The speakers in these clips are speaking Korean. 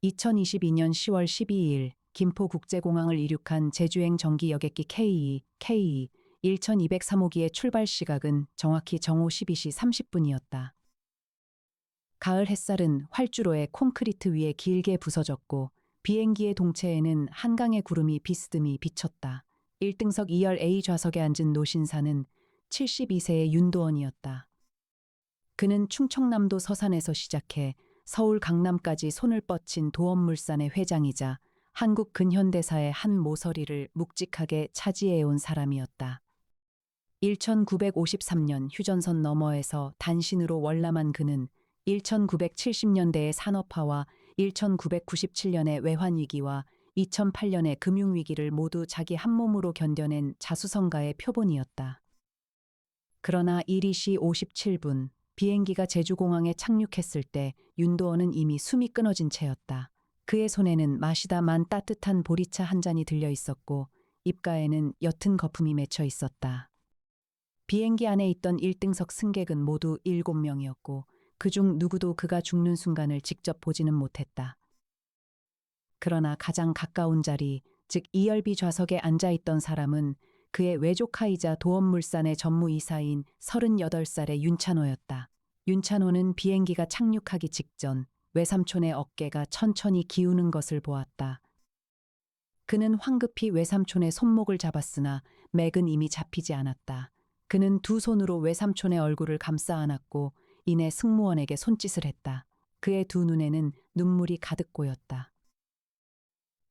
2022년 10월 12일 김포국제공항을 이륙한 제주행 정기 여객기 KE 1203호기의 출발 시각은 정확히 정오 12시 30분이었다. 가을 햇살은 활주로의 콘크리트 위에 길게 부서졌고 비행기의 동체에는 한강의 구름이 비스듬히 비쳤다. 1등석 2열 A 좌석에 앉은 노신사는 72세의 윤도원이었다. 그는 충청남도 서산에서 시작해 서울 강남까지 손을 뻗친 도원물산의 회장이자 한국 근현대사의 한 모서리를 묵직하게 차지해온 사람이었다. 1953년 휴전선 너머에서 단신으로 월남한 그는 1970년대의 산업화와 1997년의 외환위기와 2008년의 금융위기를 모두 자기 한 몸으로 견뎌낸 자수성가의 표본이었다. 그러나 1시 57분 비행기가 제주공항에 착륙했을 때 윤도원은 이미 숨이 끊어진 채였다. 그의 손에는 마시다만 따뜻한 보리차 한 잔이 들려 있었고 입가에는 옅은 거품이 맺혀 있었다. 비행기 안에 있던 1등석 승객은 모두 7명이었고 그중 누구도 그가 죽는 순간을 직접 보지는 못했다. 그러나 가장 가까운 자리, 즉 2열비 좌석에 앉아있던 사람은 그의 외조카이자 도원물산의 전무이사인 38살의 윤찬호였다. 윤찬호는 비행기가 착륙하기 직전 외삼촌의 어깨가 천천히 기우는 것을 보았다. 그는 황급히 외삼촌의 손목을 잡았으나 맥은 이미 잡히지 않았다. 그는 두 손으로 외삼촌의 얼굴을 감싸 안았고 이내 승무원에게 손짓을 했다. 그의 두 눈에는 눈물이 가득 고였다.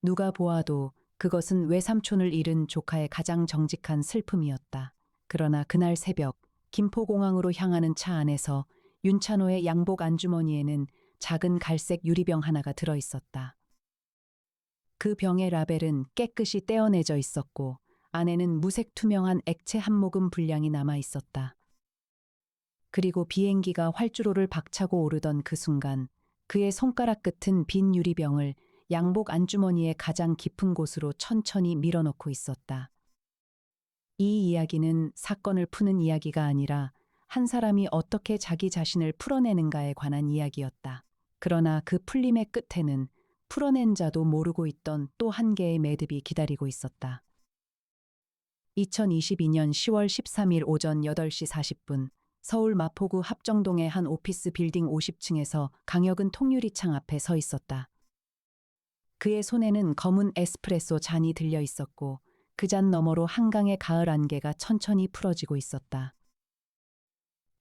누가 보아도 그것은 외삼촌을 잃은 조카의 가장 정직한 슬픔이었다. 그러나 그날 새벽 김포공항으로 향하는 차 안에서 윤찬호의 양복 안주머니에는 작은 갈색 유리병 하나가 들어 있었다. 그 병의 라벨은 깨끗이 떼어내져 있었고 안에는 무색 투명한 액체 한 모금 분량이 남아 있었다. 그리고 비행기가 활주로를 박차고 오르던 그 순간 그의 손가락 끝은 빈 유리병을 양복 안주머니의 가장 깊은 곳으로 천천히 밀어넣고 있었다. 이 이야기는 사건을 푸는 이야기가 아니라 한 사람이 어떻게 자기 자신을 풀어내는가에 관한 이야기였다. 그러나 그 풀림의 끝에는 풀어낸 자도 모르고 있던 또 한 개의 매듭이 기다리고 있었다. 2022년 10월 13일 오전 8시 40분 서울 마포구 합정동의 한 오피스 빌딩 50층에서 강혁은 통유리창 앞에 서 있었다. 그의 손에는 검은 에스프레소 잔이 들려 있었고 그 잔 너머로 한강의 가을 안개가 천천히 풀어지고 있었다.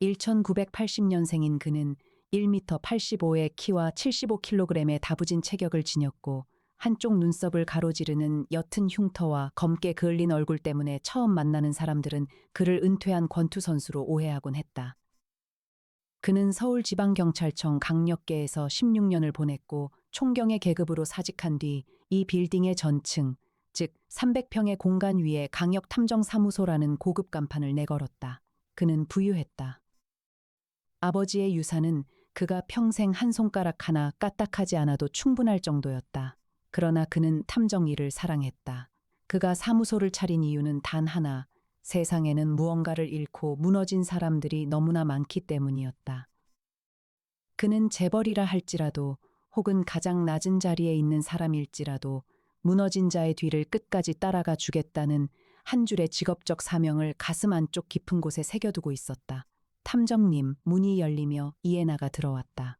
1980년생인 그는 1m 85의 키와 75kg의 다부진 체격을 지녔고 한쪽 눈썹을 가로지르는 옅은 흉터와 검게 그을린 얼굴 때문에 처음 만나는 사람들은 그를 은퇴한 권투 선수로 오해하곤 했다. 그는 서울지방경찰청 강력계에서 16년을 보냈고 총경의 계급으로 사직한 뒤 이 빌딩의 전층, 즉 300평의 공간 위에 강력탐정사무소라는 고급 간판을 내걸었다. 그는 부유했다. 아버지의 유산은 그가 평생 한 손가락 하나 까딱하지 않아도 충분할 정도였다. 그러나 그는 탐정 일을 사랑했다. 그가 사무소를 차린 이유는 단 하나, 세상에는 무언가를 잃고 무너진 사람들이 너무나 많기 때문이었다. 그는 재벌이라 할지라도 혹은 가장 낮은 자리에 있는 사람일지라도 무너진 자의 뒤를 끝까지 따라가 주겠다는 한 줄의 직업적 사명을 가슴 안쪽 깊은 곳에 새겨두고 있었다. 탐정님, 문이 열리며 이에나가 들어왔다.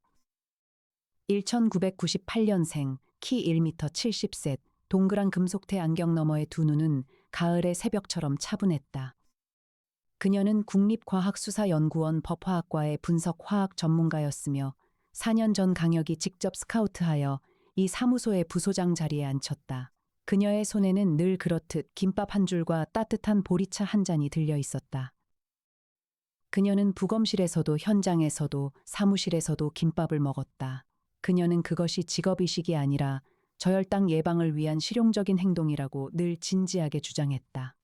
1998년생, 키 1m 70셋, 동그란 금속태 안경 너머의 두 눈은 가을의 새벽처럼 차분했다. 그녀는 국립과학수사연구원 법화학과의 분석화학 전문가였으며 4년 전 강혁이 직접 스카우트하여 이 사무소의 부소장 자리에 앉혔다. 그녀의 손에는 늘 그렇듯 김밥 한 줄과 따뜻한 보리차 한 잔이 들려 있었다. 그녀는 부검실에서도 현장에서도 사무실에서도 김밥을 먹었다. 그녀는 그것이 직업의식이 아니라 저혈당 예방을 위한 실용적인 행동이라고 늘 진지하게 주장했다.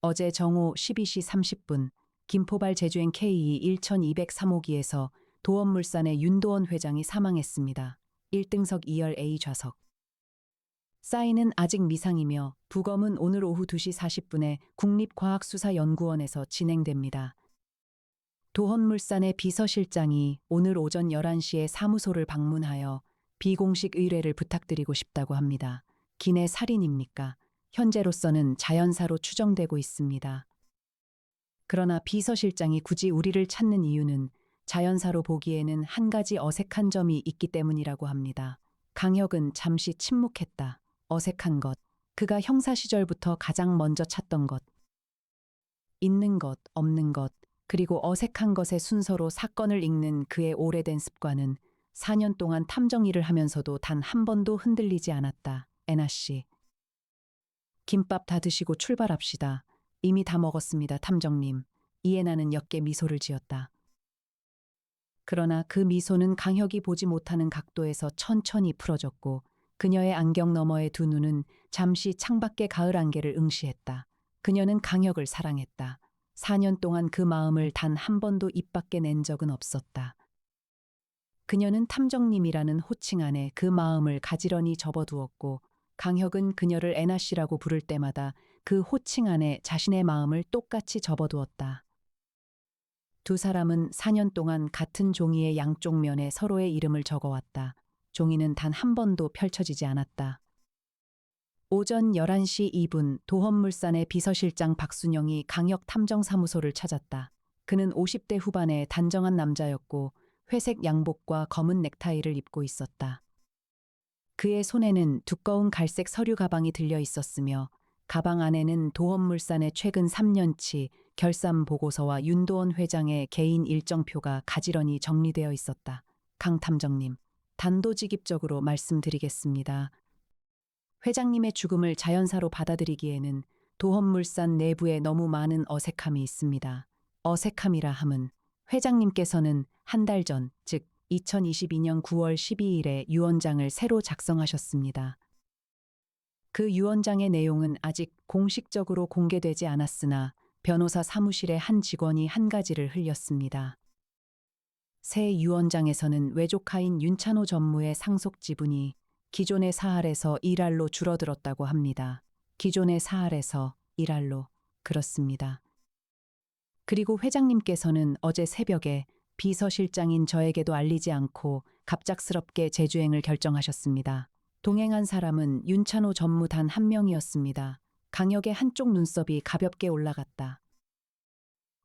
어제 정오 12시 30분 김포발 제주행 KE 1203호기에서 도원물산의 윤도원 회장이 사망했습니다. 1등석 2열 A 좌석. 사인은 아직 미상이며 부검은 오늘 오후 2시 40분에 국립과학수사연구원에서 진행됩니다. 도원물산의 비서실장이 오늘 오전 11시에 사무소를 방문하여 비공식 의뢰를 부탁드리고 싶다고 합니다. 기내 살인입니까? 현재로서는 자연사로 추정되고 있습니다. 그러나 비서실장이 굳이 우리를 찾는 이유는 자연사로 보기에는 한 가지 어색한 점이 있기 때문이라고 합니다. 강혁은 잠시 침묵했다. 어색한 것. 그가 형사 시절부터 가장 먼저 찾던 것. 있는 것, 없는 것, 그리고 어색한 것의 순서로 사건을 읽는 그의 오래된 습관은 4년 동안 탐정 일을 하면서도 단 한 번도 흔들리지 않았다. 애나 씨. 김밥 다 드시고 출발합시다. 이미 다 먹었습니다, 탐정님. 이해나는 옅게 미소를 지었다. 그러나 그 미소는 강혁이 보지 못하는 각도에서 천천히 풀어졌고 그녀의 안경 너머의 두 눈은 잠시 창밖의 가을 안개를 응시했다. 그녀는 강혁을 사랑했다. 4년 동안 그 마음을 단 한 번도 입 밖에 낸 적은 없었다. 그녀는 탐정님이라는 호칭 안에 그 마음을 가지런히 접어두었고 강혁은 그녀를 애나 씨라고 부를 때마다 그 호칭 안에 자신의 마음을 똑같이 접어두었다. 두 사람은 4년 동안 같은 종이의 양쪽 면에 서로의 이름을 적어왔다. 종이는 단 한 번도 펼쳐지지 않았다. 오전 11시 2분 도헌물산의 비서실장 박순영이 강혁 탐정사무소를 찾았다. 그는 50대 후반의 단정한 남자였고 회색 양복과 검은 넥타이를 입고 있었다. 그의 손에는 두꺼운 갈색 서류 가방이 들려 있었으며 가방 안에는 도헌물산의 최근 3년치 결산 보고서와 윤도원 회장의 개인 일정표가 가지런히 정리되어 있었다. 강 탐정님, 단도직입적으로 말씀드리겠습니다. 회장님의 죽음을 자연사로 받아들이기에는 도헌물산 내부에 너무 많은 어색함이 있습니다. 어색함이라 함은 회장님께서는 한 달 전, 즉 2022년 9월 12일에 유언장을 새로 작성하셨습니다. 그 유언장의 내용은 아직 공식적으로 공개되지 않았으나 변호사 사무실의 한 직원이 한 가지를 흘렸습니다. 새 유언장에서는 외조카인 윤찬호 전무의 상속 지분이 기존의 4할에서 1할로 줄어들었다고 합니다. 기존의 4할에서 1할로. 그렇습니다. 그리고 회장님께서는 어제 새벽에 비서실장인 저에게도 알리지 않고 갑작스럽게 재주행을 결정하셨습니다. 동행한 사람은 윤찬호 전무 단 한 명이었습니다. 강혁의 한쪽 눈썹이 가볍게 올라갔다.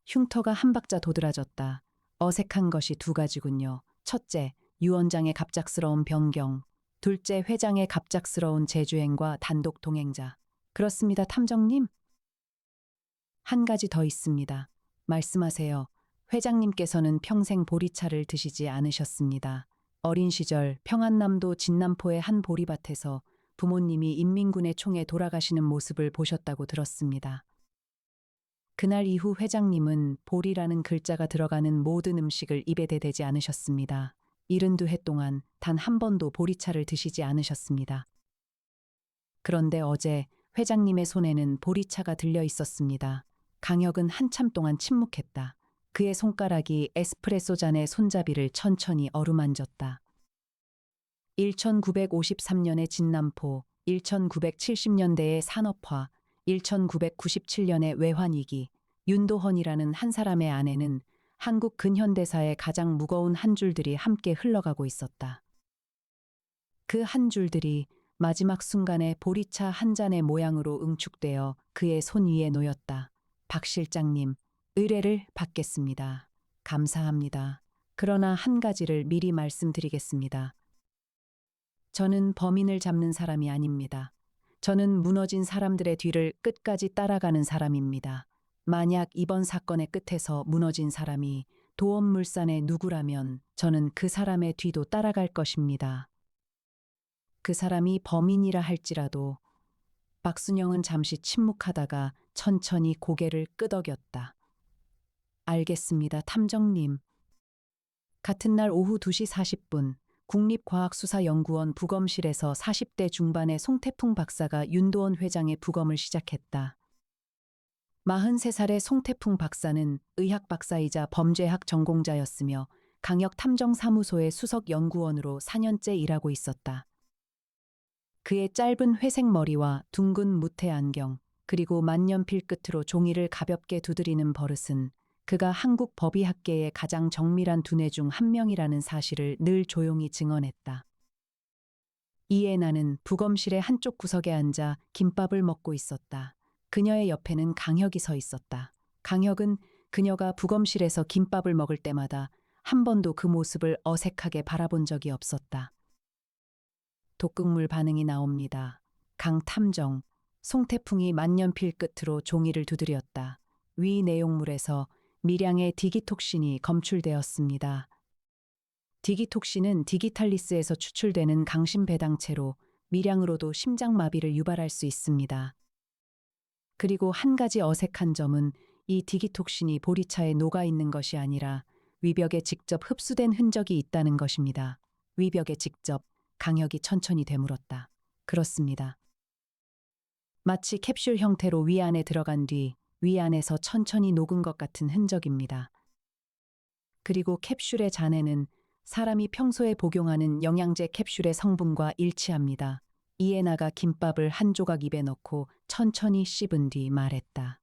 흉터가 한 박자 도드라졌다. 어색한 것이 두 가지군요. 첫째, 유언장의 갑작스러운 변경. 둘째, 회장의 갑작스러운 재주행과 단독 동행자. 그렇습니다, 탐정님? 한 가지 더 있습니다. 말씀하세요. 회장님께서는 평생 보리차를 드시지 않으셨습니다. 어린 시절 평안남도 진남포의 한 보리밭에서 부모님이 인민군의 총에 돌아가시는 모습을 보셨다고 들었습니다. 그날 이후 회장님은 보리라는 글자가 들어가는 모든 음식을 입에 대대지 않으셨습니다. 72해 동안 단 한 번도 보리차를 드시지 않으셨습니다. 그런데 어제 회장님의 손에는 보리차가 들려 있었습니다. 강혁은 한참 동안 침묵했다. 그의 손가락이 에스프레소 잔의 손잡이를 천천히 어루만졌다. 1953년의 진남포, 1970년대의 산업화, 1997년의 외환위기, 윤도헌이라는 한 사람의 안에는 한국 근현대사의 가장 무거운 한 줄들이 함께 흘러가고 있었다. 그 한 줄들이 마지막 순간에 보리차 한 잔의 모양으로 응축되어 그의 손 위에 놓였다. 박 실장님, 의뢰를 받겠습니다. 감사합니다. 그러나 한 가지를 미리 말씀드리겠습니다. 저는 범인을 잡는 사람이 아닙니다. 저는 무너진 사람들의 뒤를 끝까지 따라가는 사람입니다. 만약 이번 사건의 끝에서 무너진 사람이 도원물산의 누구라면 저는 그 사람의 뒤도 따라갈 것입니다. 그 사람이 범인이라 할지라도. 박순영은 잠시 침묵하다가 천천히 고개를 끄덕였다. 알겠습니다, 탐정님. 같은 날 오후 2시 40분 국립과학수사연구원 부검실에서 40대 중반의 송태풍 박사가 윤도원 회장의 부검을 시작했다. 43살의 송태풍 박사는 의학 박사이자 범죄학 전공자였으며 강혁 탐정사무소의 수석 연구원으로 4년째 일하고 있었다. 그의 짧은 회색 머리와 둥근 무태 안경, 그리고 만년필 끝으로 종이를 가볍게 두드리는 버릇은 그가 한국 법의학계의 가장 정밀한 두뇌 중 한 명이라는 사실을 늘 조용히 증언했다. 이해나는 부검실의 한쪽 구석에 앉아 김밥을 먹고 있었다. 그녀의 옆에는 강혁이 서 있었다. 강혁은 그녀가 부검실에서 김밥을 먹을 때마다 한 번도 그 모습을 어색하게 바라본 적이 없었다. 독극물 반응이 나옵니다. 강탐정, 송태풍이 만년필 끝으로 종이를 두드렸다. 위 내용물에서 미량의 디기톡신이 검출되었습니다. 디기톡신은 디기탈리스에서 추출되는 강심 배당체로 미량으로도 심장마비를 유발할 수 있습니다. 그리고 한 가지 어색한 점은 이 디기톡신이 보리차에 녹아 있는 것이 아니라 위벽에 직접 흡수된 흔적이 있다는 것입니다. 위벽에 직접, 강혁이 천천히 되물었다. 그렇습니다. 마치 캡슐 형태로 위 안에 들어간 뒤 위 안에서 천천히 녹은 것 같은 흔적입니다. 그리고 캡슐의 잔해는 사람이 평소에 복용하는 영양제 캡슐의 성분과 일치합니다. 이에나가 김밥을 한 조각 입에 넣고 천천히 씹은 뒤 말했다.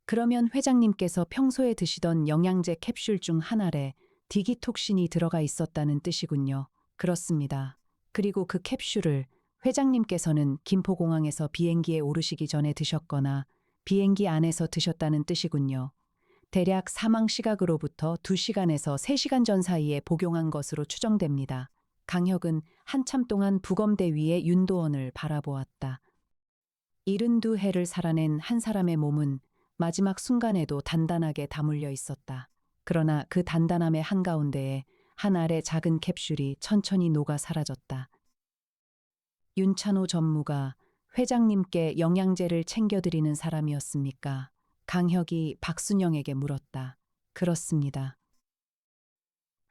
그러면 회장님께서 평소에 드시던 영양제 캡슐 중 하나에 디기톡신이 들어가 있었다는 뜻이군요. 그렇습니다. 그리고 그 캡슐을 회장님께서는 김포공항에서 비행기에 오르시기 전에 드셨거나 비행기 안에서 드셨다는 뜻이군요. 대략 사망 시각으로부터 2시간에서 3시간 전 사이에 복용한 것으로 추정됩니다. 강혁은 한참 동안 부검대 위에 윤도원을 바라보았다. 72해를 살아낸 한 사람의 몸은 마지막 순간에도 단단하게 다물려 있었다. 그러나 그 단단함의 한가운데에 한 알의 작은 캡슐이 천천히 녹아 사라졌다. 윤찬호 전무가 회장님께 영양제를 챙겨드리는 사람이었습니까? 강혁이 박순영에게 물었다. 그렇습니다.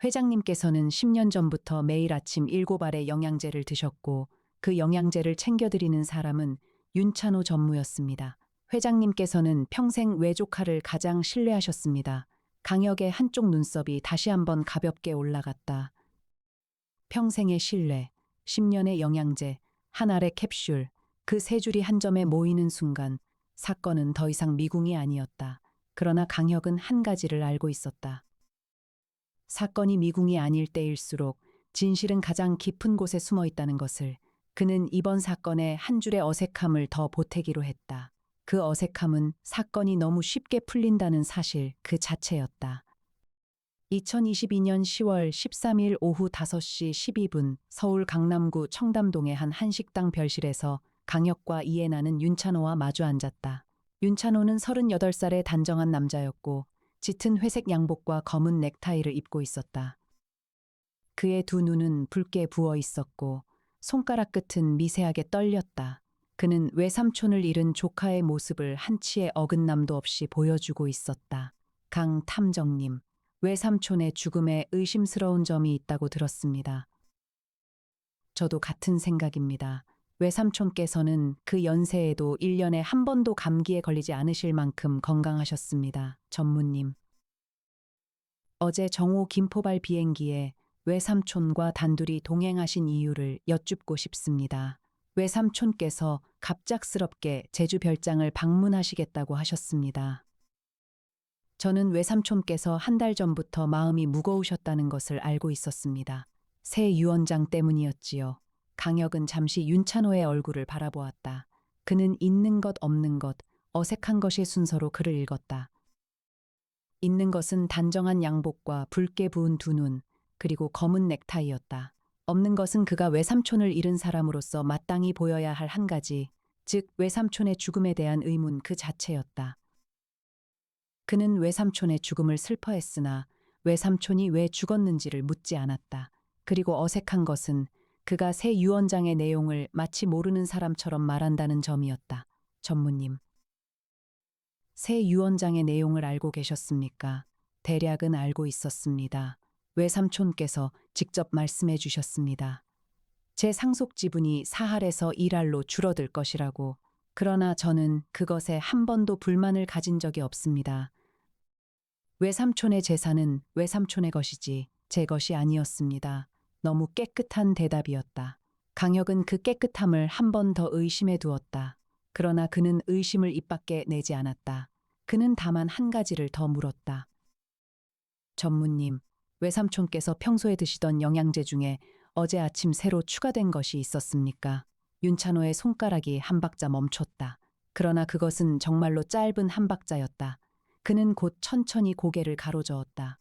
회장님께서는 10년 전부터 매일 아침 7알의 영양제를 드셨고 그 영양제를 챙겨드리는 사람은 윤찬호 전무였습니다. 회장님께서는 평생 외조카를 가장 신뢰하셨습니다. 강혁의 한쪽 눈썹이 다시 한번 가볍게 올라갔다. 평생의 신뢰, 10년의 영양제, 한 알의 캡슐, 그 세 줄이 한 점에 모이는 순간 사건은 더 이상 미궁이 아니었다. 그러나 강혁은 한 가지를 알고 있었다. 사건이 미궁이 아닐 때일수록 진실은 가장 깊은 곳에 숨어 있다는 것을. 그는 이번 사건에 한 줄의 어색함을 더 보태기로 했다. 그 어색함은 사건이 너무 쉽게 풀린다는 사실 그 자체였다. 2022년 10월 13일 오후 5시 12분 서울 강남구 청담동의 한 한식당 별실에서 강혁과 이해나는 윤찬호와 마주 앉았다. 윤찬호는 38살의 단정한 남자였고 짙은 회색 양복과 검은 넥타이를 입고 있었다. 그의 두 눈은 붉게 부어 있었고 손가락 끝은 미세하게 떨렸다. 그는 외삼촌을 잃은 조카의 모습을 한치의 어긋남도 없이 보여주고 있었다. 강 탐정님, 외삼촌의 죽음에 의심스러운 점이 있다고 들었습니다. 저도 같은 생각입니다. 외삼촌께서는 그 연세에도 1년에 한 번도 감기에 걸리지 않으실 만큼 건강하셨습니다. 전무님. 어제 정오 김포발 비행기에 외삼촌과 단둘이 동행하신 이유를 여쭙고 싶습니다. 외삼촌께서 갑작스럽게 제주 별장을 방문하시겠다고 하셨습니다. 저는 외삼촌께서 한 달 전부터 마음이 무거우셨다는 것을 알고 있었습니다. 새 유언장 때문이었지요. 강혁은 잠시 윤찬호의 얼굴을 바라보았다. 그는 있는 것 없는 것, 어색한 것의 순서로 글을 읽었다. 있는 것은 단정한 양복과 붉게 부은 두 눈, 그리고 검은 넥타이였다. 없는 것은 그가 외삼촌을 잃은 사람으로서 마땅히 보여야 할 한 가지, 즉 외삼촌의 죽음에 대한 의문 그 자체였다. 그는 외삼촌의 죽음을 슬퍼했으나 외삼촌이 왜 죽었는지를 묻지 않았다. 그리고 어색한 것은 그가 새 유언장의 내용을 마치 모르는 사람처럼 말한다는 점이었다. 전무님. 새 유언장의 내용을 알고 계셨습니까? 대략은 알고 있었습니다. 외삼촌께서 직접 말씀해 주셨습니다. 제 상속 지분이 4할에서 1할로 줄어들 것이라고. 그러나 저는 그것에 한 번도 불만을 가진 적이 없습니다. 외삼촌의 재산은 외삼촌의 것이지 제 것이 아니었습니다. 너무 깨끗한 대답이었다. 강혁은 그 깨끗함을 한 번 더 의심해 두었다. 그러나 그는 의심을 입 밖에 내지 않았다. 그는 다만 한 가지를 더 물었다. 전무님, 외삼촌께서 평소에 드시던 영양제 중에 어제 아침 새로 추가된 것이 있었습니까? 윤찬호의 손가락이 한 박자 멈췄다. 그러나 그것은 정말로 짧은 한 박자였다. 그는 곧 천천히 고개를 가로저었다.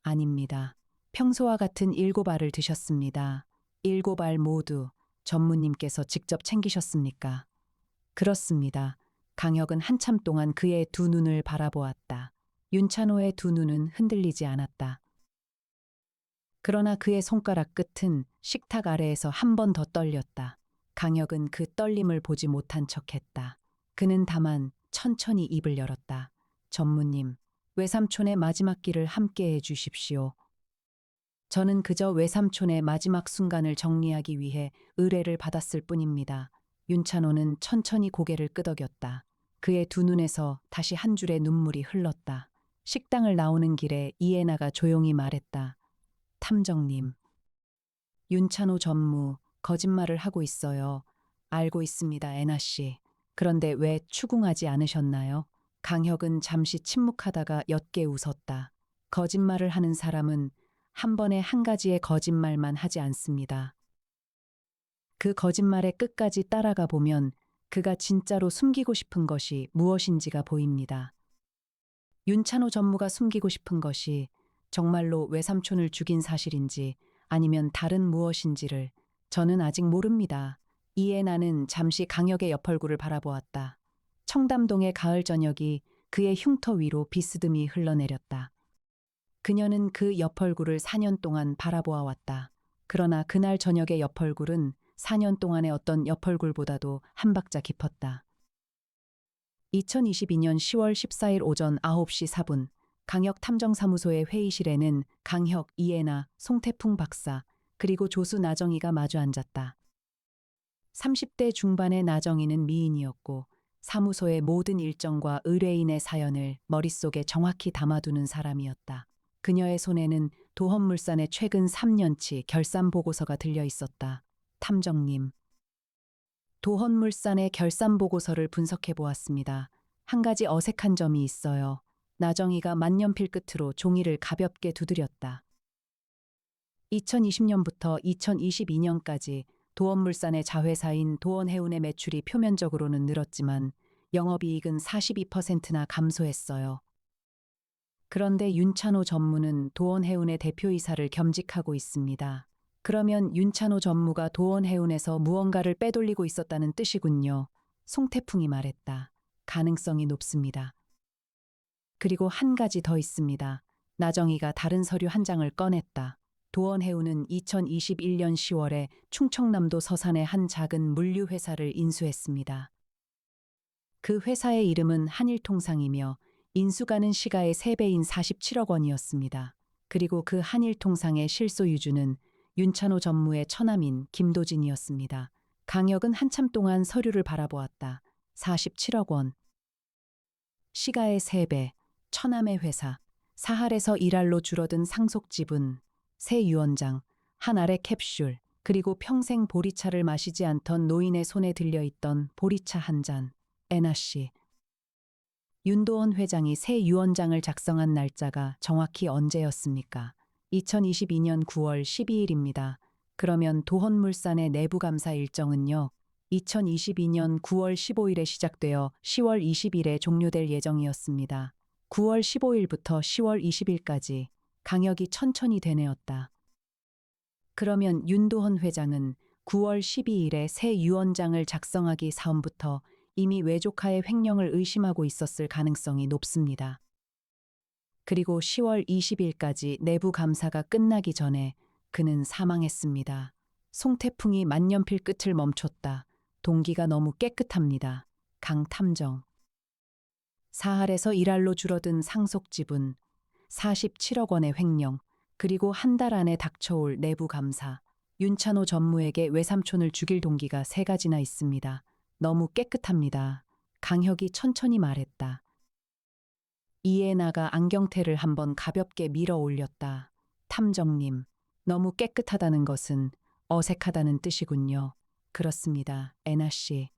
아닙니다. 평소와 같은 7알을 드셨습니다. 7알 모두 전무님께서 직접 챙기셨습니까? 그렇습니다. 강혁은 한참 동안 그의 두 눈을 바라보았다. 윤찬호의 두 눈은 흔들리지 않았다. 그러나 그의 손가락 끝은 식탁 아래에서 한 번 더 떨렸다. 강혁은 그 떨림을 보지 못한 척했다. 그는 다만 천천히 입을 열었다. 전무님, 외삼촌의 마지막 길을 함께 해 주십시오. 저는 그저 외삼촌의 마지막 순간을 정리하기 위해 의뢰를 받았을 뿐입니다. 윤찬호는 천천히 고개를 끄덕였다. 그의 두 눈에서 다시 한 줄의 눈물이 흘렀다. 식당을 나오는 길에 이해나가 조용히 말했다. 탐정님. 윤찬호 전무, 거짓말을 하고 있어요. 알고 있습니다, 애나 씨. 그런데 왜 추궁하지 않으셨나요? 강혁은 잠시 침묵하다가 옅게 웃었다. 거짓말을 하는 사람은 한 번에 한 가지의 거짓말만 하지 않습니다. 그 거짓말의 끝까지 따라가 보면 그가 진짜로 숨기고 싶은 것이 무엇인지가 보입니다. 윤찬호 전무가 숨기고 싶은 것이 정말로 외삼촌을 죽인 사실인지 아니면 다른 무엇인지를 저는 아직 모릅니다. 이에 나는 잠시 강혁의 옆얼굴을 바라보았다. 청담동의 가을 저녁이 그의 흉터 위로 비스듬히 흘러내렸다. 그녀는 그 옆얼굴을 4년 동안 바라보아 왔다. 그러나 그날 저녁의 옆얼굴은 4년 동안의 어떤 옆얼굴보다도 한 박자 깊었다. 2022년 10월 14일 오전 9시 4분 강혁 탐정사무소의 회의실에는 강혁, 이해나, 송태풍 박사 그리고 조수 나정희가 마주 앉았다. 30대 중반의 나정희는 미인이었고 사무소의 모든 일정과 의뢰인의 사연을 머릿속에 정확히 담아두는 사람이었다. 그녀의 손에는 도헌물산의 최근 3년치 결산 보고서가 들려 있었다. 탐정님. 도헌물산의 결산 보고서를 분석해 보았습니다. 한 가지 어색한 점이 있어요. 나정희가 만년필 끝으로 종이를 가볍게 두드렸다. 2020년부터 2022년까지 도헌물산의 자회사인 도헌해운의 매출이 표면적으로는 늘었지만 영업이익은 42%나 감소했어요. 그런데 윤찬호 전무는 도헌해운의 대표이사를 겸직하고 있습니다. 그러면 윤찬호 전무가 도헌해운에서 무언가를 빼돌리고 있었다는 뜻이군요. 송태풍이 말했다. 가능성이 높습니다. 그리고 한 가지 더 있습니다. 나정희가 다른 서류 한 장을 꺼냈다. 도헌해운은 2021년 10월에 충청남도 서산의 한 작은 물류회사를 인수했습니다. 그 회사의 이름은 한일통상이며 인수가는 시가의 3배인 47억 원이었습니다. 그리고 그 한일통상의 실소유주는 윤찬호 전무의 처남인 김도진이었습니다. 강혁은 한참 동안 서류를 바라보았다. 47억 원. 시가의 3배, 처남의 회사, 사할에서 일할로 줄어든 상속지분, 새 유언장, 한 알의 캡슐, 그리고 평생 보리차를 마시지 않던 노인의 손에 들려있던 보리차 한 잔. 애나 씨. 윤도원 회장이 새 유언장을 작성한 날짜가 정확히 언제였습니까? 2022년 9월 12일입니다. 그러면 도헌물산의 내부 감사 일정은요? 2022년 9월 15일에 시작되어 10월 20일에 종료될 예정이었습니다. 9월 15일부터 10월 20일까지 강역이 천천히 되뇌었다. 그러면 윤도헌 회장은 9월 12일에 새 유언장을 작성하기 사원부터 이미 외조카의 횡령을 의심하고 있었을 가능성이 높습니다. 그리고 10월 20일까지 내부 감사가 끝나기 전에 그는 사망했습니다. 송태풍이 만년필 끝을 멈췄다. 동기가 너무 깨끗합니다. 강 탐정. 사할에서 일할로 줄어든 상속지분, 47억 원의 횡령, 그리고 한 달 안에 닥쳐올 내부 감사. 윤찬호 전무에게 외삼촌을 죽일 동기가 3가지나 있습니다. 너무 깨끗합니다. 강혁이 천천히 말했다. 이해나가 안경테를 한번 가볍게 밀어 올렸다. 탐정님, 너무 깨끗하다는 것은 어색하다는 뜻이군요. 그렇습니다, 애나 씨.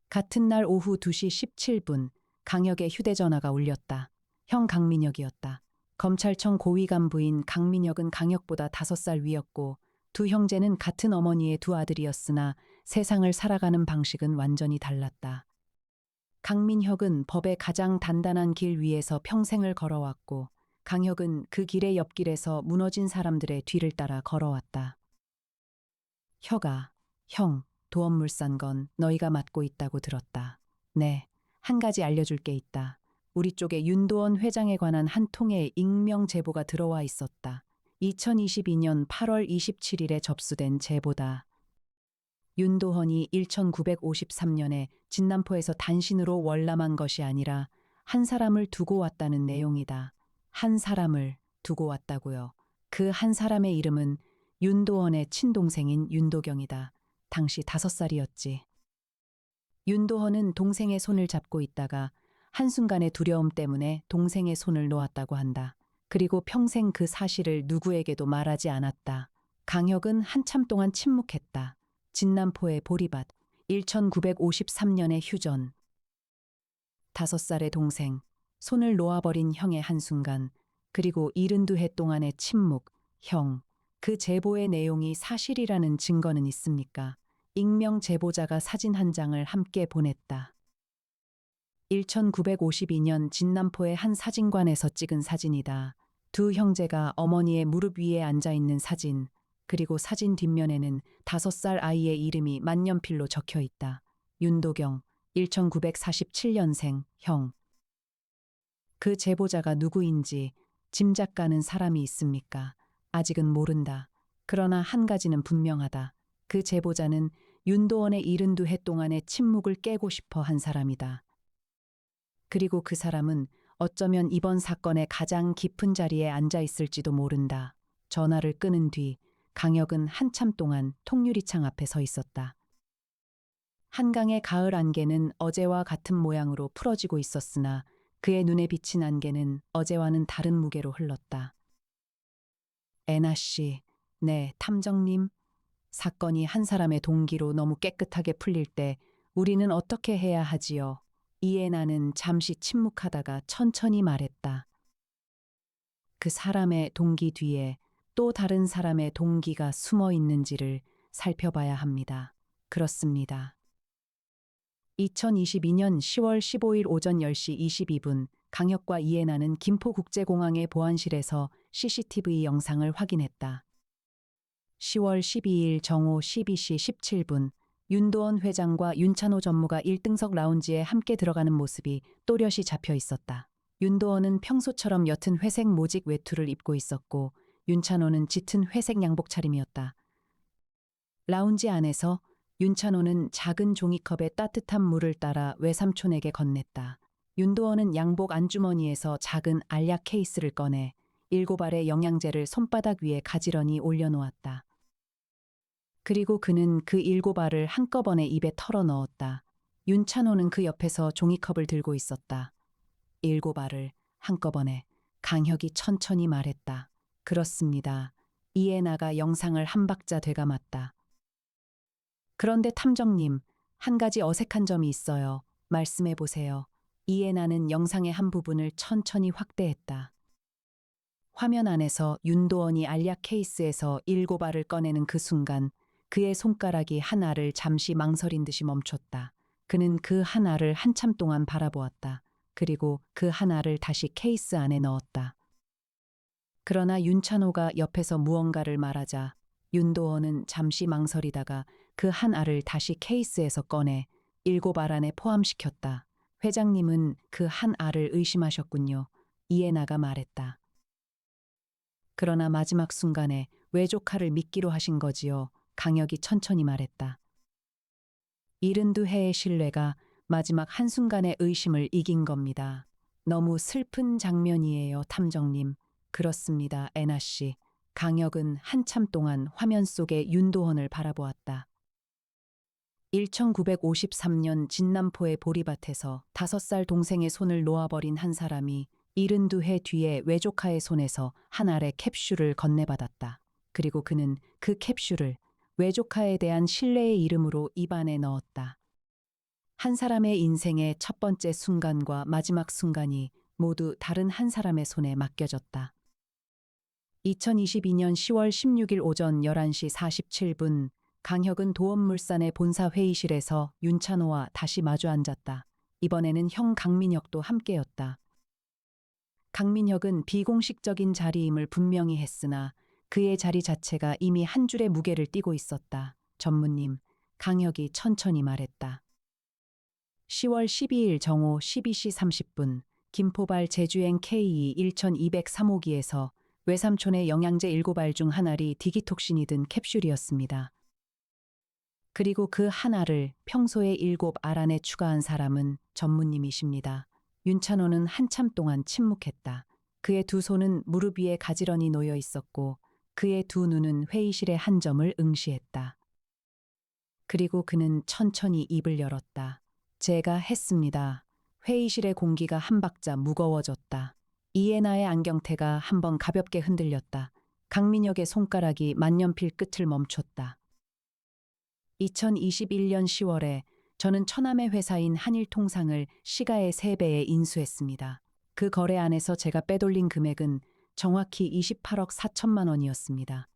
같은 날 오후 2시 17분, 강혁의 휴대전화가 울렸다. 형 강민혁이었다. 검찰청 고위 간부인 강민혁은 강혁보다 5살 위였고 두 형제는 같은 어머니의 두 아들이었으나 세상을 살아가는 방식은 완전히 달랐다. 강민혁은 법의 가장 단단한 길 위에서 평생을 걸어왔고 강혁은 그 길의 옆길에서 무너진 사람들의 뒤를 따라 걸어왔다. 혁아, 형, 도원물 싼 건 너희가 맡고 있다고 들었다. 네, 한 가지 알려줄 게 있다. 우리 쪽에 윤도원 회장에 관한 한 통의 익명 제보가 들어와 있었다. 2022년 8월 27일에 접수된 제보다. 윤도헌이 1953년에 진남포에서 단신으로 월남한 것이 아니라 한 사람을 두고 왔다는 내용이다. 한 사람을 두고 왔다고요. 그 한 사람의 이름은 윤도헌의 친동생인 윤도경이다. 당시 5살이었지. 윤도헌은 동생의 손을 잡고 있다가 한순간의 두려움 때문에 동생의 손을 놓았다고 한다. 그리고 평생 그 사실을 누구에게도 말하지 않았다. 강혁은 한참 동안 침묵했다. 진남포의 보리밭, 1953년의 휴전. 5살의 동생, 손을 놓아버린 형의 한순간, 그리고 72해 동안의 침묵, 형. 그 제보의 내용이 사실이라는 증거는 있습니까? 익명 제보자가 사진 한 장을 함께 보냈다. 1952년 진남포의 한 사진관에서 찍은 사진이다. 두 형제가 어머니의 무릎 위에 앉아 있는 사진, 그리고 사진 뒷면에는 5살 아이의 이름이 만년필로 적혀 있다. 윤도경, 1947년생, 형. 그 제보자가 누구인지 짐작 가는 사람이 있습니까? 아직은 모른다. 그러나 한 가지는 분명하다. 그 제보자는 윤도원의 72해 동안의 침묵을 깨고 싶어 한 사람이다. 그리고 그 사람은 어쩌면 이번 사건의 가장 깊은 자리에 앉아 있을지도 모른다. 전화를 끊은 뒤 강혁은 한참 동안 통유리창 앞에 서 있었다. 한강의 가을 안개는 어제와 같은 모양으로 풀어지고 있었으나 그의 눈에 비친 안개는 어제와는 다른 무게로 흘렀다. 애나 씨, 네, 탐정님. 사건이 한 사람의 동기로 너무 깨끗하게 풀릴 때 우리는 어떻게 해야 하지요? 이애나는 잠시 침묵하다가 천천히 말했다. 그 사람의 동기 뒤에 또 다른 사람의 동기가 숨어 있는지를 살펴봐야 합니다. 그렇습니다. 2022년 10월 15일 오전 10시 22분 강혁과 이애나는 김포국제공항의 보안실에서 CCTV 영상을 확인했다. 10월 12일 정오 12시 17분 윤도원 회장과 윤찬호 전무가 1등석 라운지에 함께 들어가는 모습이 또렷이 잡혀 있었다. 윤도원은 평소처럼 옅은 회색 모직 외투를 입고 있었고 윤찬호는 짙은 회색 양복 차림이었다. 라운지 안에서 윤찬호는 작은 종이컵에 따뜻한 물을 따라 외삼촌에게 건넸다. 윤도원은 양복 안주머니에서 작은 알약 케이스를 꺼내 7알의 영양제를 손바닥 위에 가지런히 올려놓았다. 그리고 그는 그 7알을 한꺼번에 입에 털어 넣었다. 윤찬호는 그 옆에서 종이컵을 들고 있었다. 7알을 한꺼번에. 강혁이 천천히 말했다. 그렇습니다. 이애나가 영상을 한 박자 되감았다. 그런데 탐정님, 한 가지 어색한 점이 있어요. 말씀해 보세요. 이애나는 영상의 한 부분을 천천히 확대했다. 화면 안에서 윤도원이 알약 케이스에서 7알을 꺼내는 그 순간 그의 손가락이 한 알을 잠시 망설인 듯이 멈췄다. 그는 그 한 알을 한참 동안 바라보았다. 그리고 그 한 알을 다시 케이스 안에 넣었다. 그러나 윤찬호가 옆에서 무언가를 말하자 윤도원은 잠시 망설이다가 그 한 알을 다시 케이스에서 꺼내 7알 안에 포함시켰다. 회장님은 그 한 알을 의심하셨군요. 이애나가 말했다. 그러나 마지막 순간에 왜 조카를 믿기로 하신 거지요? 강혁이 천천히 말했다. 72해의 신뢰가 마지막 한순간의 의심을 이긴 겁니다. 너무 슬픈 장면이에요, 탐정님. 그렇습니다, 애나 씨. 강혁은 한참 동안 화면 속의 윤도헌을 바라보았다. 1953년 진남포의 보리밭에서 5살 동생의 손을 놓아버린 한 사람이 72해 뒤에 외조카의 손에서 한 알의 캡슐을 건네받았다. 그리고 그는 그 캡슐을 외조카에 대한 신뢰의 이름으로 입안에 넣었다. 한 사람의 인생의 첫 번째 순간과 마지막 순간이 모두 다른 한 사람의 손에 맡겨졌다. 2022년 10월 16일 오전 11시 47분 강혁은 도원물산의 본사 회의실에서 윤찬호와 다시 마주 앉았다. 이번에는 형 강민혁도 함께였다. 강민혁은 비공식적인 자리임을 분명히 했으나 그의 자리 자체가 이미 한 줄의 무게를 띠고 있었다. 전무님, 강혁이 천천히 말했다. 10월 12일 정오 12시 30분 김포발 제주행 K2 1203호기에서 외삼촌의 영양제 7알 중 하나리 디기톡신이 든 캡슐이었습니다. 그리고 그 하나를 평소에 7알 안에 추가한 사람은 전무님이십니다. 윤찬호는 한참 동안 침묵했다. 그의 두 손은 무릎 위에 가지런히 놓여 있었고 그의 두 눈은 회의실의 한 점을 응시했다. 그리고 그는 천천히 입을 열었다. 제가 했습니다. 회의실의 공기가 한 박자 무거워졌다. 이에나의 안경테가 한번 가볍게 흔들렸다. 강민혁의 손가락이 만년필 끝을 멈췄다. 2021년 10월에 저는 처남의 회사인 한일통상을 시가의 3배에 인수했습니다. 그 거래 안에서 제가 빼돌린 금액은 정확히 28억 4천만 원이었습니다.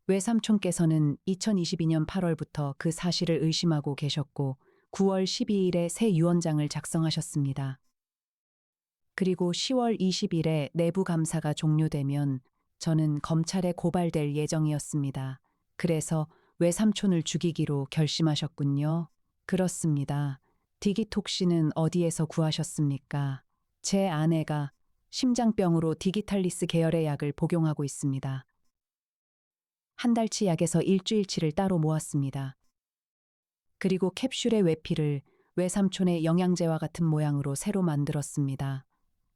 외삼촌께서는 2022년 8월부터 그 사실을 의심하고 계셨고 9월 12일에 새 유언장을 작성하셨습니다. 그리고 10월 20일에 내부 감사가 종료되면 저는 검찰에 고발될 예정이었습니다. 그래서 외삼촌을 죽이기로 결심하셨군요. 그렇습니다. 디기톡신은 어디에서 구하셨습니까? 제 아내가 심장병으로 디기탈리스 계열의 약을 복용하고 있습니다. 한 달치 약에서 일주일치를 따로 모았습니다. 그리고 캡슐의 외피를 외삼촌의 영양제와 같은 모양으로 새로 만들었습니다.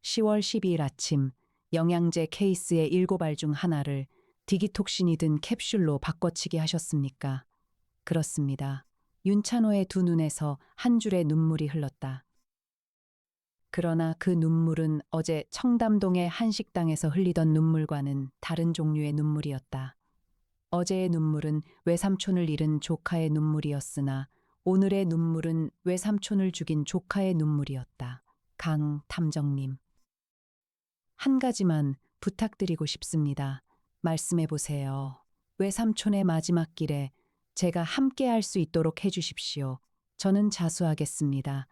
10월 12일 아침 영양제 케이스의 7알 중 하나를 디기톡신이 든 캡슐로 바꿔치기 하셨습니까? 그렇습니다. 윤찬호의 두 눈에서 한 줄의 눈물이 흘렀다. 그러나 그 눈물은 어제 청담동의 한 식당에서 흘리던 눈물과는 다른 종류의 눈물이었다. 어제의 눈물은 외삼촌을 잃은 조카의 눈물이었으나 오늘의 눈물은 외삼촌을 죽인 조카의 눈물이었다. 강 탐정님. 한 가지만 부탁드리고 싶습니다. 말씀해 보세요. 외삼촌의 마지막 길에 제가 함께 할 수 있도록 해 주십시오. 저는 자수하겠습니다.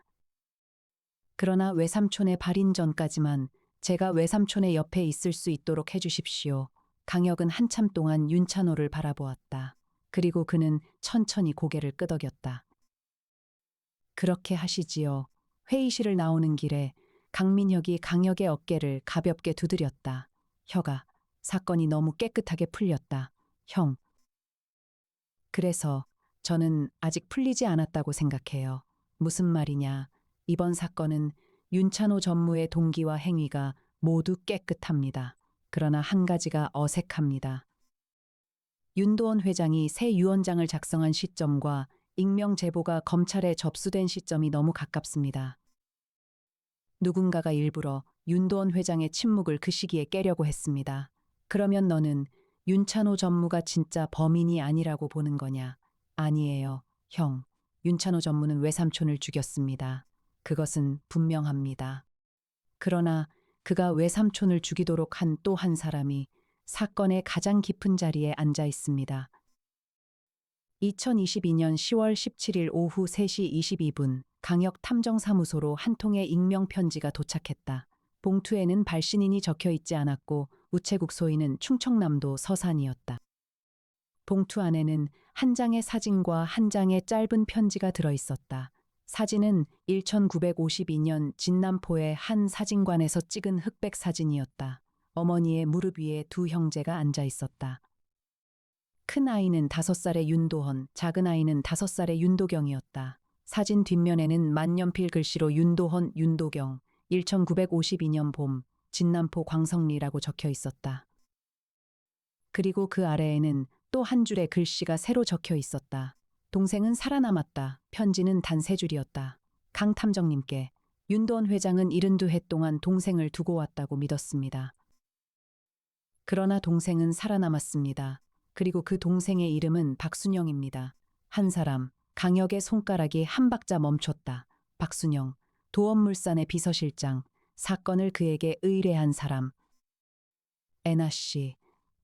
그러나 외삼촌의 발인 전까지만 제가 외삼촌의 옆에 있을 수 있도록 해 주십시오. 강혁은 한참 동안 윤찬호를 바라보았다. 그리고 그는 천천히 고개를 끄덕였다. 그렇게 하시지요. 회의실을 나오는 길에 강민혁이 강혁의 어깨를 가볍게 두드렸다. 혁아, 사건이 너무 깨끗하게 풀렸다. 형. 그래서 저는 아직 풀리지 않았다고 생각해요. 무슨 말이냐. 이번 사건은 윤찬호 전무의 동기와 행위가 모두 깨끗합니다. 그러나 한 가지가 어색합니다. 윤도원 회장이 새 유언장을 작성한 시점과 익명 제보가 검찰에 접수된 시점이 너무 가깝습니다. 누군가가 일부러 윤도원 회장의 침묵을 그 시기에 깨려고 했습니다. 그러면 너는 윤찬호 전무가 진짜 범인이 아니라고 보는 거냐? 아니에요, 형. 윤찬호 전무는 외삼촌을 죽였습니다. 그것은 분명합니다. 그러나 그가 외삼촌을 죽이도록 한 또 한 사람이 사건의 가장 깊은 자리에 앉아 있습니다. 2022년 10월 17일 오후 3시 22분 강혁 탐정사무소로 한 통의 익명 편지가 도착했다. 봉투에는 발신인이 적혀 있지 않았고 우체국 소인은 충청남도 서산이었다. 봉투 안에는 한 장의 사진과 한 장의 짧은 편지가 들어 있었다. 사진은 1952년 진남포의 한 사진관에서 찍은 흑백 사진이었다. 어머니의 무릎 위에 두 형제가 앉아 있었다. 큰 아이는 5살의 윤도헌, 작은 아이는 5살의 윤도경이었다. 사진 뒷면에는 만년필 글씨로 윤도헌, 윤도경, 1952년 봄, 진남포 광성리라고 적혀 있었다. 그리고 그 아래에는 또 한 줄의 글씨가 새로 적혀 있었다. 동생은 살아남았다. 편지는 단 3줄이었다. 강 탐정님께 윤도헌 회장은 72해 동안 동생을 두고 왔다고 믿었습니다. 그러나 동생은 살아남았습니다. 그리고 그 동생의 이름은 박순영입니다. 한 사람, 강혁의 손가락이 한 박자 멈췄다. 박순영, 도원물산의 비서실장, 사건을 그에게 의뢰한 사람. 애나 씨,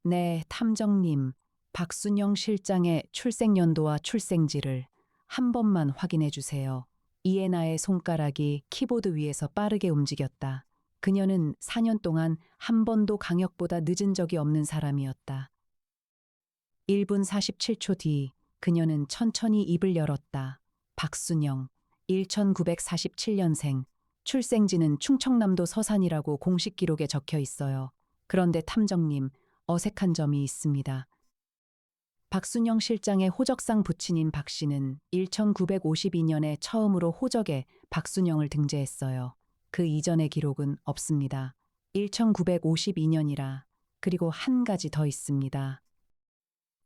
네, 탐정님. 박순영 실장의 출생연도와 출생지를 한 번만 확인해 주세요. 이에나의 손가락이 키보드 위에서 빠르게 움직였다. 그녀는 4년 동안 한 번도 강혁보다 늦은 적이 없는 사람이었다. 1분 47초 뒤 그녀는 천천히 입을 열었다. 박순영, 1947년생, 출생지는 충청남도 서산이라고 공식 기록에 적혀 있어요. 그런데 탐정님, 어색한 점이 있습니다. 박순영 실장의 호적상 부친인 박 씨는 1952년에 처음으로 호적에 박순영을 등재했어요. 그 이전의 기록은 없습니다. 1952년이라. 그리고 한 가지 더 있습니다.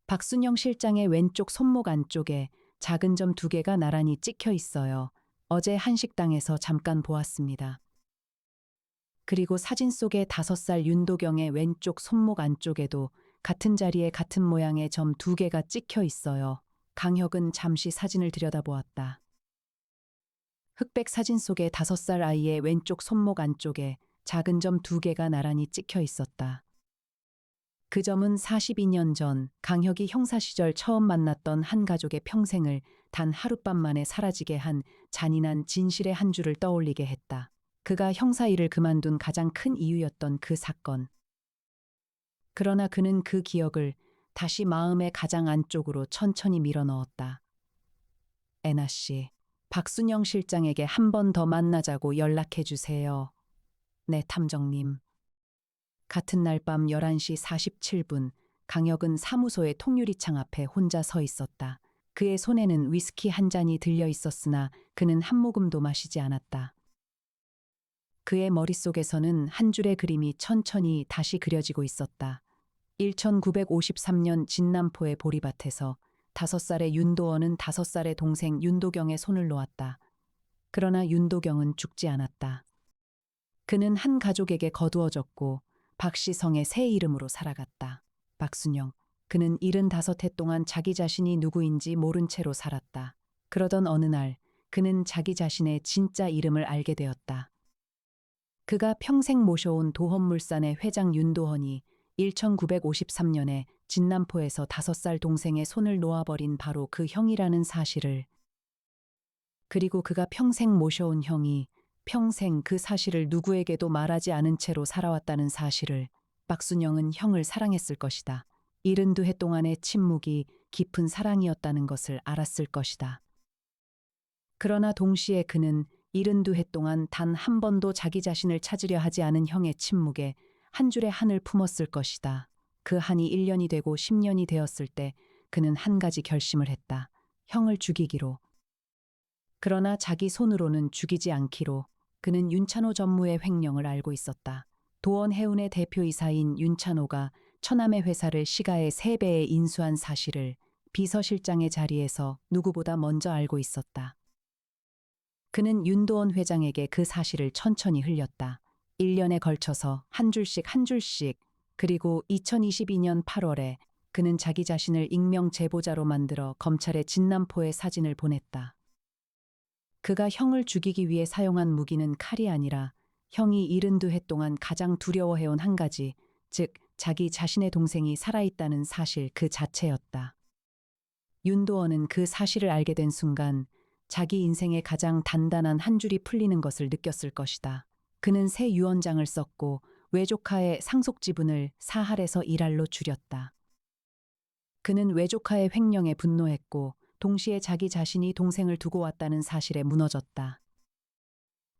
박순영 실장의 왼쪽 손목 안쪽에 작은 점 2개가 나란히 찍혀 있어요. 어제 한식당에서 잠깐 보았습니다. 그리고 사진 속의 5살 윤도경의 왼쪽 손목 안쪽에도 같은 자리에 같은 모양의 점 2개가 찍혀 있어요. 강혁은 잠시 사진을 들여다보았다. 흑백 사진 속의 5살 아이의 왼쪽 손목 안쪽에 작은 점 2개가 나란히 찍혀 있었다. 그 점은 42년 전 강혁이 형사 시절 처음 만났던 한 가족의 평생을 단 하룻밤 만에 사라지게 한 잔인한 진실의 한 줄을 떠올리게 했다. 그가 형사 일을 그만둔 가장 큰 이유였던 그 사건. 그러나 그는 그 기억을 다시 마음의 가장 안쪽으로 천천히 밀어넣었다. 애나 씨, 박순영 실장에게 한 번 더 만나자고 연락해 주세요. 네, 탐정님. 같은 날 밤 11시 47분, 강혁은 사무소의 통유리창 앞에 혼자 서 있었다. 그의 손에는 위스키 한 잔이 들려 있었으나 그는 한 모금도 마시지 않았다. 그의 머릿속에서는 한 줄의 그림이 천천히 다시 그려지고 있었다. 1953년 진남포의 보리밭에서 5살의 윤도원은 5살의 동생 윤도경의 손을 놓았다. 그러나 윤도경은 죽지 않았다. 그는 한 가족에게 거두어졌고 박시성의 새 이름으로 살아갔다. 박순영. 그는 75해 동안 자기 자신이 누구인지 모른 채로 살았다. 그러던 어느 날 그는 자기 자신의 진짜 이름을 알게 되었다. 그가 평생 모셔온 도헌물산의 회장 윤도헌이 1953년에 진남포에서 5살 동생의 손을 놓아버린 바로 그 형이라는 사실을, 그리고 그가 평생 모셔온 형이 평생 그 사실을 누구에게도 말하지 않은 채로 살아왔다는 사실을, 박순영은 형을 사랑했을 것이다. 72해 동안의 침묵이 깊은 사랑이었다는 것을 알았을 것이다. 그러나 동시에 그는 72해 동안 단 한 번도 자기 자신을 찾으려 하지 않은 형의 침묵에 한 줄의 한을 품었을 것이다. 그 한이 1년이 되고 10년이 되었을 때 그는 한 가지 결심을 했다. 형을 죽이기로. 그러나 자기 손으로는 죽이지 않기로. 그는 윤찬호 전무의 횡령을 알고 있었다. 도원해운의 대표이사인 윤찬호가 처남의 회사를 시가의 3배에 인수한 사실을 비서실장의 자리에서 누구보다 먼저 알고 있었다. 그는 윤도원 회장에게 그 사실을 천천히 흘렸다. 1년에 걸쳐서 한 줄씩 한 줄씩. 그리고 2022년 8월에 그는 자기 자신을 익명 제보자로 만들어 검찰에 진남포의 사진을 보냈다. 그가 형을 죽이기 위해 사용한 무기는 칼이 아니라 형이 72해 동안 가장 두려워해온 한 가지, 즉 자기 자신의 동생이 살아있다는 사실 그 자체였다. 윤도원은 그 사실을 알게 된 순간 자기 인생의 가장 단단한 한 줄이 풀리는 것을 느꼈을 것이다. 그는 새 유언장을 썼고 외조카의 상속 지분을 4할에서 1할로 줄였다. 그는 외조카의 횡령에 분노했고 동시에 자기 자신이 동생을 두고 왔다는 사실에 무너졌다.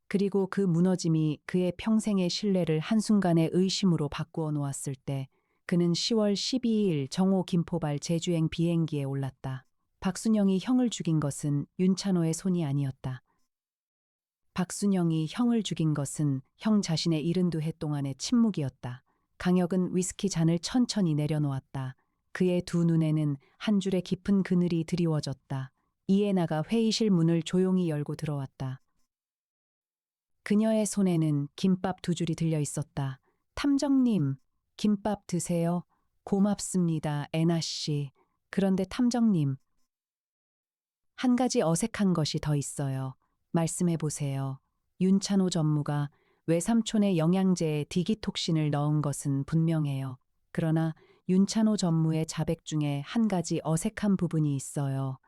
그리고 그 무너짐이 그의 평생의 신뢰를 한순간의 의심으로 바꾸어 놓았을 때 그는 10월 12일 정오 김포발 제주행 비행기에 올랐다. 박순영이 형을 죽인 것은 윤찬호의 손이 아니었다. 박순영이 형을 죽인 것은 형 자신의 72해 동안의 침묵이었다. 강혁은 위스키 잔을 천천히 내려놓았다. 그의 두 눈에는 한 줄의 깊은 그늘이 드리워졌다. 이에나가 회의실 문을 조용히 열고 들어왔다. 그녀의 손에는 김밥 2줄이 들려 있었다. 탐정님, 김밥 드세요. 고맙습니다, 애나 씨. 그런데 탐정님, 한 가지 어색한 것이 더 있어요. 말씀해 보세요. 윤찬호 전무가 외삼촌의 영양제에 디기톡신을 넣은 것은 분명해요. 그러나 윤찬호 전무의 자백 중에 한 가지 어색한 부분이 있어요.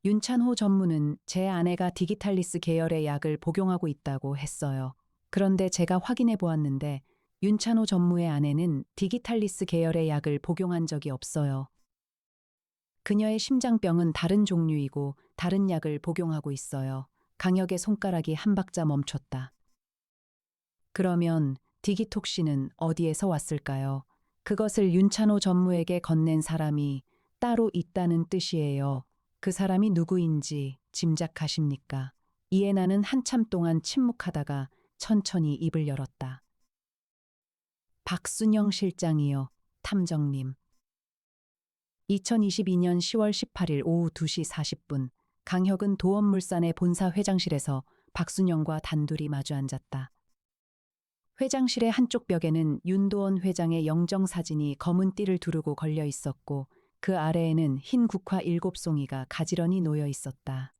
윤찬호 전무는 제 아내가 디기탈리스 계열의 약을 복용하고 있다고 했어요. 그런데 제가 확인해 보았는데 윤찬호 전무의 아내는 디기탈리스 계열의 약을 복용한 적이 없어요. 그녀의 심장병은 다른 종류이고 다른 약을 복용하고 있어요. 강혁의 손가락이 한 박자 멈췄다. 그러면 디기톡신은 어디에서 왔을까요? 그것을 윤찬호 전무에게 건넨 사람이 따로 있다는 뜻이에요. 그 사람이 누구인지 짐작하십니까? 이해나는 한참 동안 침묵하다가 천천히 입을 열었다. 박순영 실장이요, 탐정님. 2022년 10월 18일 오후 2시 40분, 강혁은 도원물산의 본사 회장실에서 박순영과 단둘이 마주 앉았다. 회장실의 한쪽 벽에는 윤도원 회장의 영정사진이 검은 띠를 두르고 걸려 있었고 그 아래에는 흰 국화 7송이가 가지런히 놓여 있었다.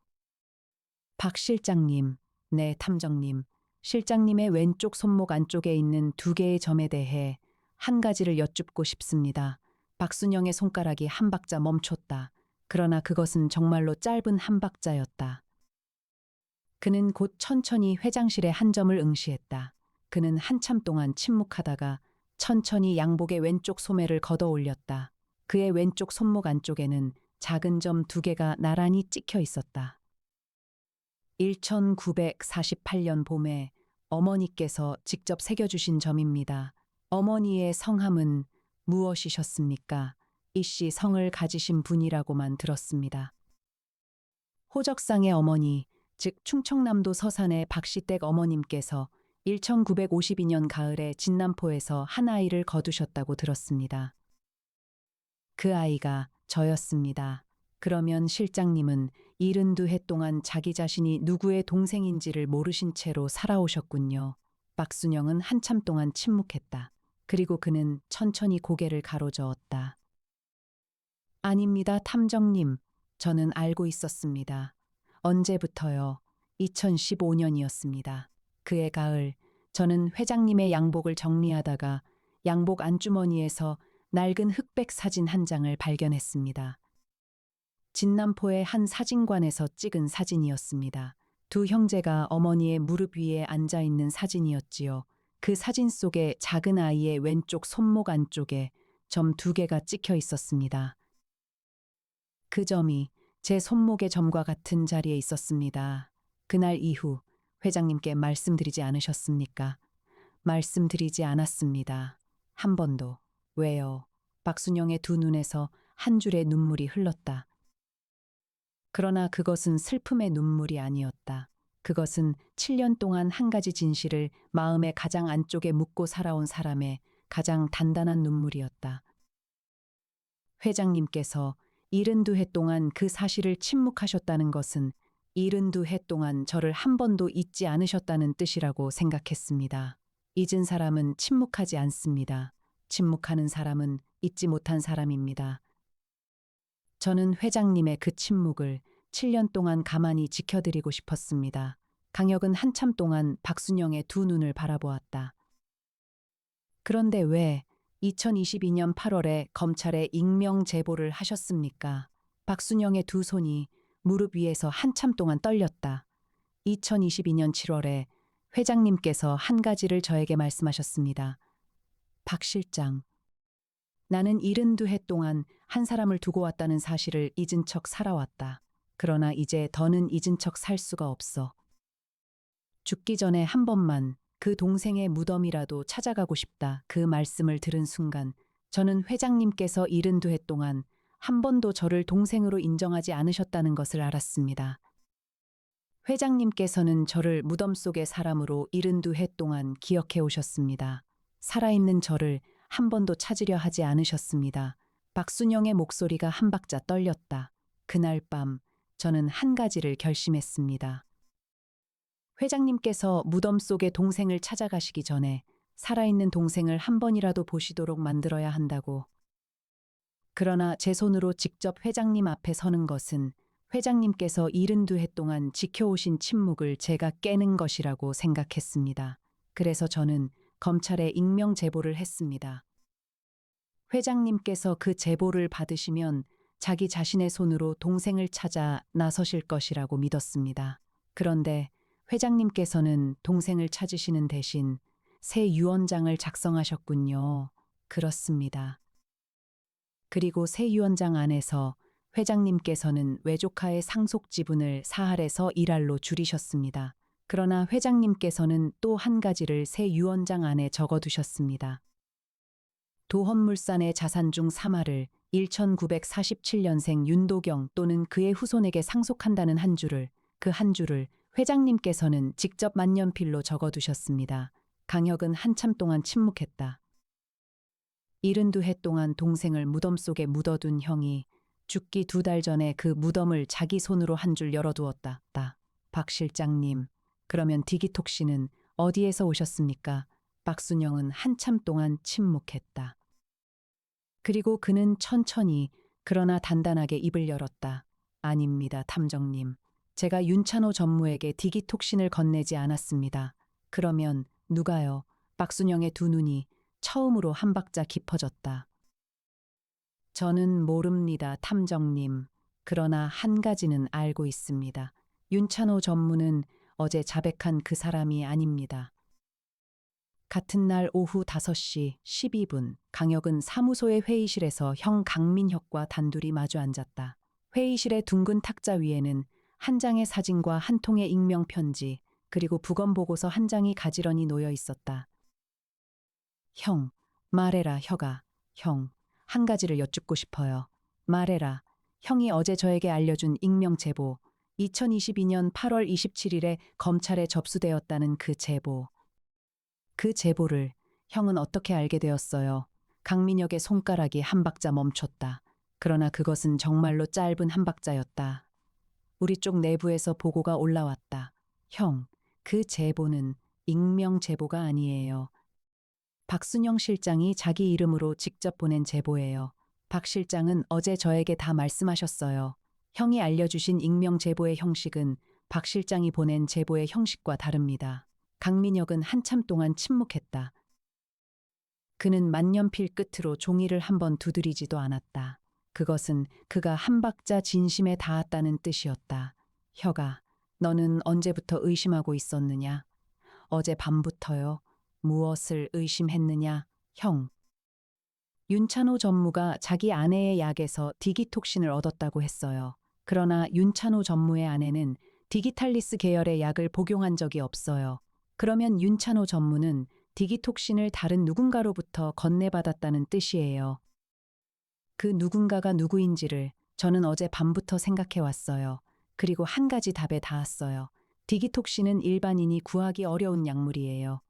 박 실장님, 네 탐정님, 실장님의 왼쪽 손목 안쪽에 있는 2개의 점에 대해 한 가지를 여쭙고 싶습니다. 박순영의 손가락이 한 박자 멈췄다. 그러나 그것은 정말로 짧은 한 박자였다. 그는 곧 천천히 회장실의 한 점을 응시했다. 그는 한참 동안 침묵하다가 천천히 양복의 왼쪽 소매를 걷어 올렸다. 그의 왼쪽 손목 안쪽에는 작은 점 2개가 나란히 찍혀 있었다. 1948년 봄에 어머니께서 직접 새겨주신 점입니다. 어머니의 성함은 무엇이셨습니까? 이씨 성을 가지신 분이라고만 들었습니다. 호적상의 어머니, 즉 충청남도 서산의 박시댁 어머님께서 1952년 가을에 진남포에서 한 아이를 거두셨다고 들었습니다. 그 아이가 저였습니다. 그러면 실장님은 72해 동안 자기 자신이 누구의 동생인지를 모르신 채로 살아오셨군요. 박순영은 한참 동안 침묵했다. 그리고 그는 천천히 고개를 가로저었다. 아닙니다, 탐정님. 저는 알고 있었습니다. 언제부터요? 2015년이었습니다. 그해 가을, 저는 회장님의 양복을 정리하다가 양복 안주머니에서 낡은 흑백 사진 한 장을 발견했습니다. 진남포의 한 사진관에서 찍은 사진이었습니다. 두 형제가 어머니의 무릎 위에 앉아 있는 사진이었지요. 그 사진 속에 작은 아이의 왼쪽 손목 안쪽에 점 2개가 찍혀 있었습니다. 그 점이 제 손목의 점과 같은 자리에 있었습니다. 그날 이후 회장님께 말씀드리지 않으셨습니까? 말씀드리지 않았습니다. 한 번도. 왜요? 박순영의 두 눈에서 한 줄의 눈물이 흘렀다. 그러나 그것은 슬픔의 눈물이 아니었다. 그것은 7년 동안 한 가지 진실을 마음의 가장 안쪽에 묻고 살아온 사람의 가장 단단한 눈물이었다. 회장님께서 72해 동안 그 사실을 침묵하셨다는 것은 72해 동안 저를 한 번도 잊지 않으셨다는 뜻이라고 생각했습니다. 잊은 사람은 침묵하지 않습니다. 침묵하는 사람은 잊지 못한 사람입니다. 저는 회장님의 그 침묵을 7년 동안 가만히 지켜드리고 싶었습니다. 강혁은 한참 동안 박순영의 두 눈을 바라보았다. 그런데 왜 2022년 8월에 검찰에 익명 제보를 하셨습니까? 박순영의 두 손이 무릎 위에서 한참 동안 떨렸다. 2022년 7월에 회장님께서 한 가지를 저에게 말씀하셨습니다. 박 실장, 나는 72해 동안 한 사람을 두고 왔다는 사실을 잊은 척 살아왔다. 그러나 이제 더는 잊은 척 살 수가 없어. 죽기 전에 한 번만 그 동생의 무덤이라도 찾아가고 싶다. 그 말씀을 들은 순간 저는 회장님께서 72해 동안 한 번도 저를 동생으로 인정하지 않으셨다는 것을 알았습니다. 회장님께서는 저를 무덤 속의 사람으로 72해 동안 기억해 오셨습니다. 살아있는 저를 한 번도 찾으려 하지 않으셨습니다. 박순영의 목소리가 한 박자 떨렸다. 그날 밤 저는 한 가지를 결심했습니다. 회장님께서 무덤 속의 동생을 찾아가시기 전에 살아있는 동생을 한 번이라도 보시도록 만들어야 한다고. 그러나 제 손으로 직접 회장님 앞에 서는 것은 회장님께서 72해 동안 지켜오신 침묵을 제가 깨는 것이라고 생각했습니다. 그래서 저는 검찰에 익명 제보를 했습니다. 회장님께서 그 제보를 받으시면 자기 자신의 손으로 동생을 찾아 나서실 것이라고 믿었습니다. 그런데 회장님께서는 동생을 찾으시는 대신 새 유언장을 작성하셨군요. 그렇습니다. 그리고 새 유언장 안에서 회장님께서는 외조카의 상속 지분을 4할에서 1할로 줄이셨습니다. 그러나 회장님께서는 또 한 가지를 새 유언장 안에 적어두셨습니다. 도헌물산의 자산 중 3할을 1947년생 윤도경 또는 그의 후손에게 상속한다는 한 줄을, 그 한 줄을 회장님께서는 직접 만년필로 적어두셨습니다. 강혁은 한참 동안 침묵했다. 72해 동안 동생을 무덤 속에 묻어둔 형이 죽기 2달 전에 그 무덤을 자기 손으로 한 줄 열어두었다. 박 실장님, 그러면 디기톡 씨는 어디에서 오셨습니까? 박순영은 한참 동안 침묵했다. 그리고 그는 천천히 그러나 단단하게 입을 열었다. 아닙니다, 탐정님. 제가 윤찬호 전무에게 디기톡신을 건네지 않았습니다. 그러면 누가요? 박순영의 두 눈이 처음으로 한 박자 깊어졌다. 저는 모릅니다, 탐정님. 그러나 한 가지는 알고 있습니다. 윤찬호 전무는 어제 자백한 그 사람이 아닙니다. 같은 날 오후 5시 12분, 강혁은 사무소의 회의실에서 형 강민혁과 단둘이 마주 앉았다. 회의실의 둥근 탁자 위에는 한 장의 사진과 한 통의 익명 편지, 그리고 부검 보고서 한 장이 가지런히 놓여 있었다. 형, 말해라, 혁아. 형, 한 가지를 여쭙고 싶어요. 말해라. 형이 어제 저에게 알려준 익명 제보, 2022년 8월 27일에 검찰에 접수되었다는 그 제보. 그 제보를 형은 어떻게 알게 되었어요? 강민혁의 손가락이 한 박자 멈췄다. 그러나 그것은 정말로 짧은 한 박자였다. 우리 쪽 내부에서 보고가 올라왔다. 형, 그 제보는 익명 제보가 아니에요. 박순영 실장이 자기 이름으로 직접 보낸 제보예요. 박 실장은 어제 저에게 다 말씀하셨어요. 형이 알려주신 익명 제보의 형식은 박 실장이 보낸 제보의 형식과 다릅니다. 강민혁은 한참 동안 침묵했다. 그는 만년필 끝으로 종이를 한번 두드리지도 않았다. 그것은 그가 한 박자 진심에 닿았다는 뜻이었다. 혁아, 너는 언제부터 의심하고 있었느냐? 어제 밤부터요. 무엇을 의심했느냐? 형. 윤찬호 전무가 자기 아내의 약에서 디기톡신을 얻었다고 했어요. 그러나 윤찬호 전무의 아내는 디기탈리스 계열의 약을 복용한 적이 없어요. 그러면 윤찬호 전무는 디기톡신을 다른 누군가로부터 건네받았다는 뜻이에요. 그 누군가가 누구인지를 저는 어제 밤부터 생각해 왔어요. 그리고 한 가지 답에 닿았어요. 디기톡신은 일반인이 구하기 어려운 약물이에요.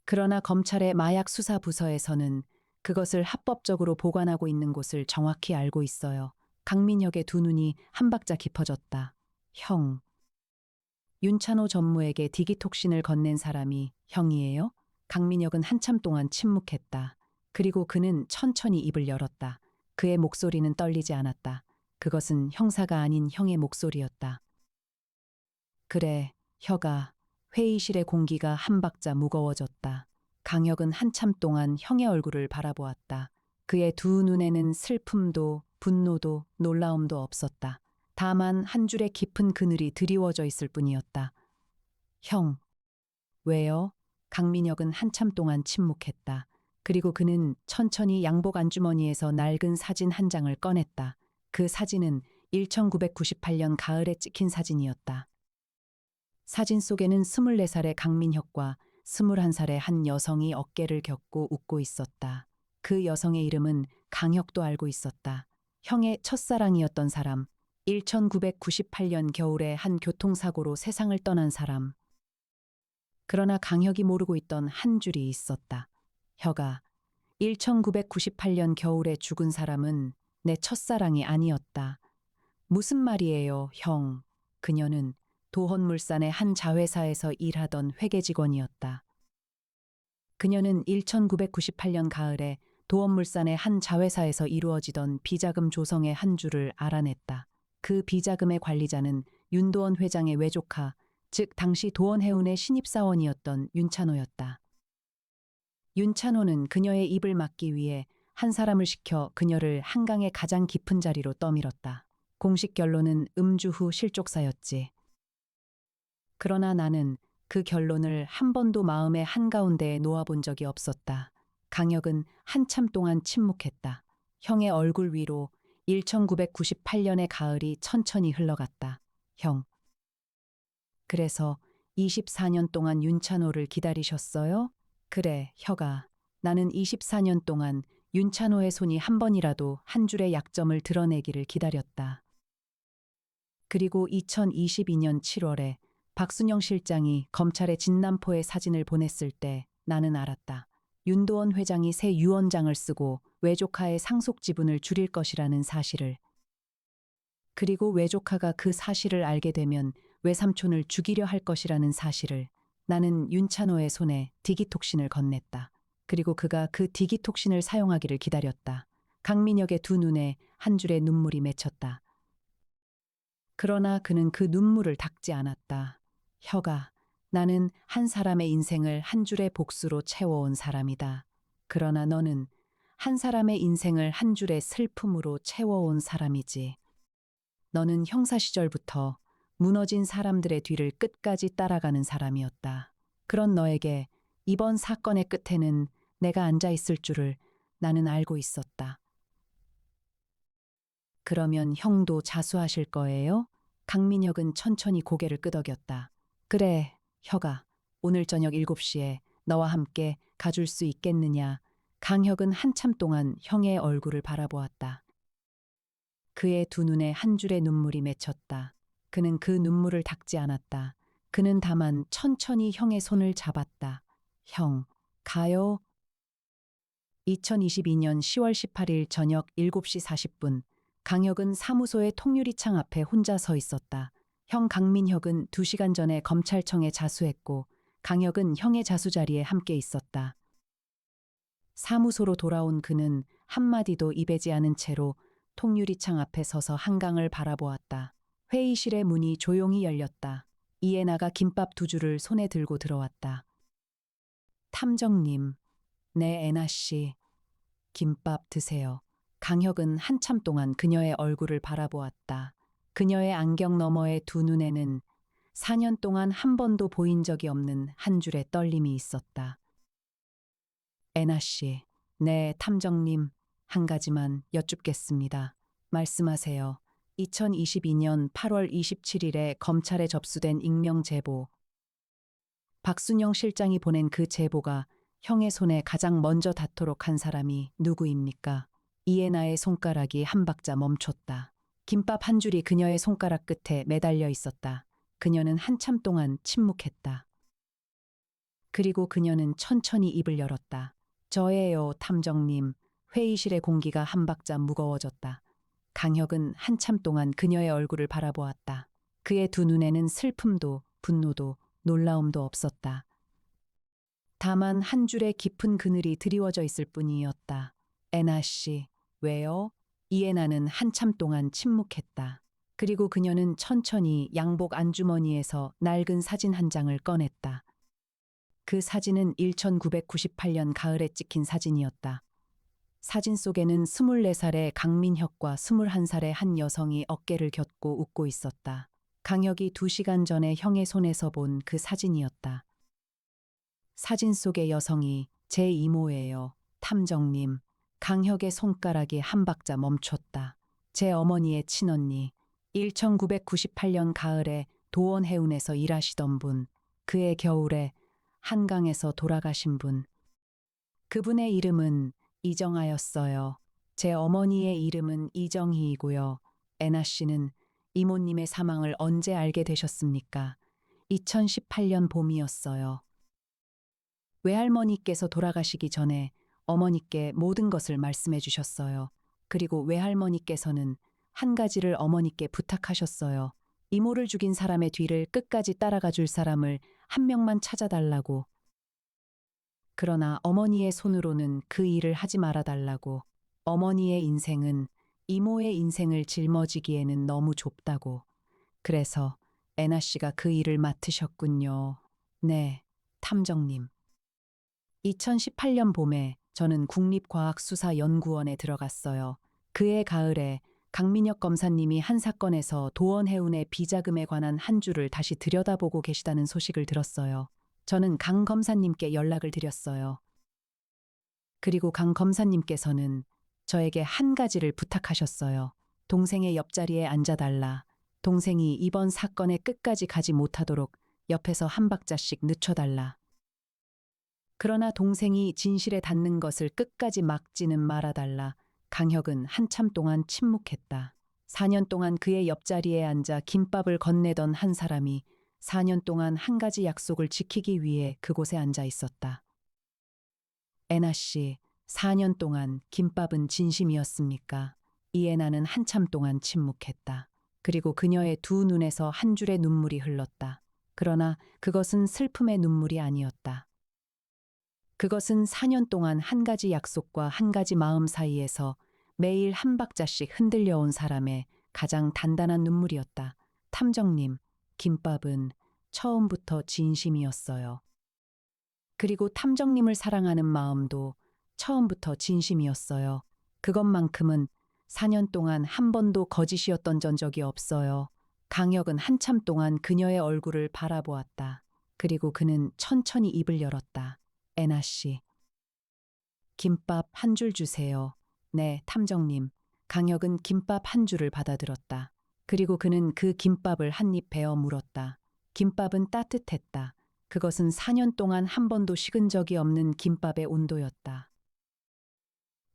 그러나 검찰의 마약 수사 부서에서는 그것을 합법적으로 보관하고 있는 곳을 정확히 알고 있어요. 강민혁의 두 눈이 한 박자 깊어졌다. 형. 윤찬호 전무에게 디기톡신을 건넨 사람이 형이에요? 강민혁은 한참 동안 침묵했다. 그리고 그는 천천히 입을 열었다. 그의 목소리는 떨리지 않았다. 그것은 형사가 아닌 형의 목소리였다. 그래, 혁아. 회의실의 공기가 한 박자 무거워졌다. 강혁은 한참 동안 형의 얼굴을 바라보았다. 그의 두 눈에는 슬픔도 분노도 놀라움도 없었다. 다만 한 줄의 깊은 그늘이 드리워져 있을 뿐이었다. 형. 왜요? 강민혁은 한참 동안 침묵했다. 그리고 그는 천천히 양복 안주머니에서 낡은 사진 한 장을 꺼냈다. 그 사진은 1998년 가을에 찍힌 사진이었다. 사진 속에는 24살의 강민혁과 21살의 한 여성이 어깨를 겹고 웃고 있었다. 그 여성의 이름은 강혁도 알고 있었다. 형의 첫사랑이었던 사람, 1998년 겨울에 한 교통사고로 세상을 떠난 사람. 그러나 강혁이 모르고 있던 한 줄이 있었다. 혁아, 1998년 겨울에 죽은 사람은 내 첫사랑이 아니었다. 무슨 말이에요, 형? 그녀는 도헌물산의 한 자회사에서 일하던 회계 직원이었다. 그녀는 1998년 가을에 도헌물산의 한 자회사에서 이루어지던 비자금 조성의 한 줄을 알아냈다. 그 비자금의 관리자는 윤도원 회장의 외조카, 즉 당시 도원해운의 신입사원이었던 윤찬호였다. 윤찬호는 그녀의 입을 막기 위해 한 사람을 시켜 그녀를 한강의 가장 깊은 자리로 떠밀었다. 공식 결론은 음주 후 실족사였지. 그러나 나는 그 결론을 한 번도 마음의 한가운데에 놓아본 적이 없었다. 강혁은 한참 동안 침묵했다. 형의 얼굴 위로 1998년의 가을이 천천히 흘러갔다. 형. 그래서 24년 동안 윤찬호를 기다리셨어요? 그래, 혀가. 나는 24년 동안 윤찬호의 손이 한 번이라도 한 줄의 약점을 드러내기를 기다렸다. 그리고 2022년 7월에 박순영 실장이 검찰에 진남포의 사진을 보냈을 때 나는 알았다. 윤도원 회장이 새 유언장을 쓰고 외조카의 상속 지분을 줄일 것이라는 사실을. 그리고 외조카가 그 사실을 알게 되면 외삼촌을 죽이려 할 것이라는 사실을. 나는 윤찬호의 손에 디기톡신을 건넸다. 그리고 그가 그 디기톡신을 사용하기를 기다렸다. 강민혁의 두 눈에 한 줄의 눈물이 맺혔다. 그러나 그는 그 눈물을 닦지 않았다. 혀가, 나는 한 사람의 인생을 한 줄의 복수로 채워온 사람이다. 그러나 너는 한 사람의 인생을 한 줄의 슬픔으로 채워온 사람이지. 너는 형사 시절부터 무너진 사람들의 뒤를 끝까지 따라가는 사람이었다. 그런 너에게 이번 사건의 끝에는 내가 앉아 있을 줄을 나는 알고 있었다. 그러면 형도 자수하실 거예요? 강민혁은 천천히 고개를 끄덕였다. 그래, 혁아. 오늘 저녁 7시에 너와 함께 가줄 수 있겠느냐? 강혁은 한참 동안 형의 얼굴을 바라보았다. 그의 두 눈에 한 줄의 눈물이 맺혔다. 그는 그 눈물을 닦지 않았다. 그는 다만 천천히 형의 손을 잡았다. 형, 가요? 2022년 10월 18일 저녁 7시 40분, 강혁은 사무소의 통유리창 앞에 혼자 서 있었다. 형 강민혁은 2시간 전에 검찰청에 자수했고, 강혁은 형의 자수 자리에 함께 있었다. 사무소로 돌아온 그는 한마디도 입에지 않은 채로 통유리창 앞에 서서 한강을 바라보았다. 회의실의 문이 조용히 열렸다. 이해나가 김밥 2줄을 손에 들고 들어왔다. 탐정님, 네, 애나씨. 김밥 드세요. 강혁은 한참 동안 그녀의 얼굴을 바라보았다. 그녀의 안경 너머의 두 눈에는 4년 동안 한 번도 보인 적이 없는 한 줄의 떨림이 있었다. 애나씨, 네, 탐정님. 한 가지만 여쭙겠습니다. 말씀하세요. 2022년 8월 27일에 검찰에 접수된 익명 제보. 박순영 실장이 보낸 그 제보가 형의 손에 가장 먼저 닿도록 한 사람이 누구입니까? 이해나의 손가락이 한 박자 멈췄다. 김밥 한 줄이 그녀의 손가락 끝에 매달려 있었다. 그녀는 한참 동안 침묵했다. 그리고 그녀는 천천히 입을 열었다. 저예요, 탐정님. 회의실의 공기가 한 박자 무거워졌다. 강혁은 한참 동안 그녀의 얼굴을 바라보았다. 그의 두 눈에는 슬픔도 분노도 놀라움도 없었다. 다만 한 줄의 깊은 그늘이 드리워져 있을 뿐이었다. 애나 씨, 왜요? 이해나는 한참 동안 침묵했다. 그리고 그녀는 천천히 양복 안주머니에서 낡은 사진 한 장을 꺼냈다. 그 사진은 1998년 가을에 찍힌 사진이었다. 사진 속에는 24살의 강민혁과 21살의 한 여성이 어깨를 곁고 웃고 있었다. 강혁이 2시간 전에 형의 손에서 본 그 사진이었다. 사진 속의 여성이 제 이모예요, 탐정님. 강혁의 손가락이 한 박자 멈췄다. 제 어머니의 친언니, 1998년 가을에 도원해운에서 일하시던 분, 그해 겨울에 한강에서 돌아가신 분. 그분의 이름은 이정아였어요. 제 어머니의 이름은 이정희이고요. 애나 씨는 이모님의 사망을 언제 알게 되셨습니까? 2018년 봄이었어요. 외할머니께서 돌아가시기 전에 어머니께 모든 것을 말씀해 주셨어요. 그리고 외할머니께서는 한 가지를 어머니께 부탁하셨어요. 이모를 죽인 사람의 뒤를 끝까지 따라가 줄 사람을 한 명만 찾아달라고. 그러나 어머니의 손으로는 그 일을 하지 말아달라고. 어머니의 인생은 이모의 인생을 짊어지기에는 너무 좁다고. 그래서 애나 씨가 그 일을 맡으셨군요. 네, 탐정님. 2018년 봄에 저는 국립과학수사연구원에 들어갔어요. 그해 가을에 강민혁 검사님이 한 사건에서 도원해운의 비자금에 관한 한 줄을 다시 들여다보고 계시다는 소식을 들었어요. 저는 강 검사님께 연락을 드렸어요. 그리고 강 검사님께서는 저에게 한 가지를 부탁하셨어요. 동생의 옆자리에 앉아달라. 동생이 이번 사건의 끝까지 가지 못하도록 옆에서 한 박자씩 늦춰달라. 그러나 동생이 진실에 닿는 것을 끝까지 막지는 말아달라. 강혁은 한참 동안 침묵했다. 4년 동안 그의 옆자리에 앉아 김밥을 건네던 한 사람이 4년 동안 한 가지 약속을 지키기 위해 그곳에 앉아 있었다. 애나 씨, 4년 동안 김밥은 진심이었습니까? 이 애나는 한참 동안 침묵했다. 그리고 그녀의 두 눈에서 한 줄의 눈물이 흘렀다. 그러나 그것은 슬픔의 눈물이 아니었다. 그것은 4년 동안 한 가지 약속과 한 가지 마음 사이에서 매일 한 박자씩 흔들려온 사람의 가장 단단한 눈물이었다. 탐정님, 김밥은 처음부터 진심이었어요. 그리고 탐정님을 사랑하는 마음도 처음부터 진심이었어요. 그것만큼은 4년 동안 한 번도 거짓이었던 적이 없어요. 강혁은 한참 동안 그녀의 얼굴을 바라보았다. 그리고 그는 천천히 입을 열었다. 애나 씨, 김밥 한 줄 주세요. 네, 탐정님. 강혁은 김밥 한 줄을 받아들었다. 그리고 그는 그 김밥을 한 입 베어 물었다. 김밥은 따뜻했다. 그것은 4년 동안 한 번도 식은 적이 없는 김밥의 온도였다.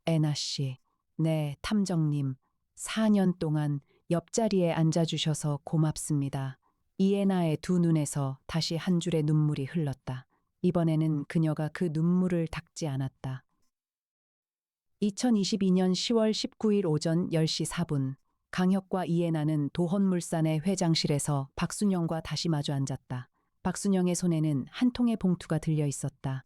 애나 씨, 네, 탐정님. 4년 동안 옆자리에 앉아주셔서 고맙습니다. 이애나의 두 눈에서 다시 한 줄의 눈물이 흘렀다. 이번에는 그녀가 그 눈물을 닦지 않았다. 2022년 10월 19일 오전 10시 4분, 강혁과 이애나는 도헌물산의 회장실에서 박순영과 다시 마주 앉았다. 박순영의 손에는 한 통의 봉투가 들려 있었다.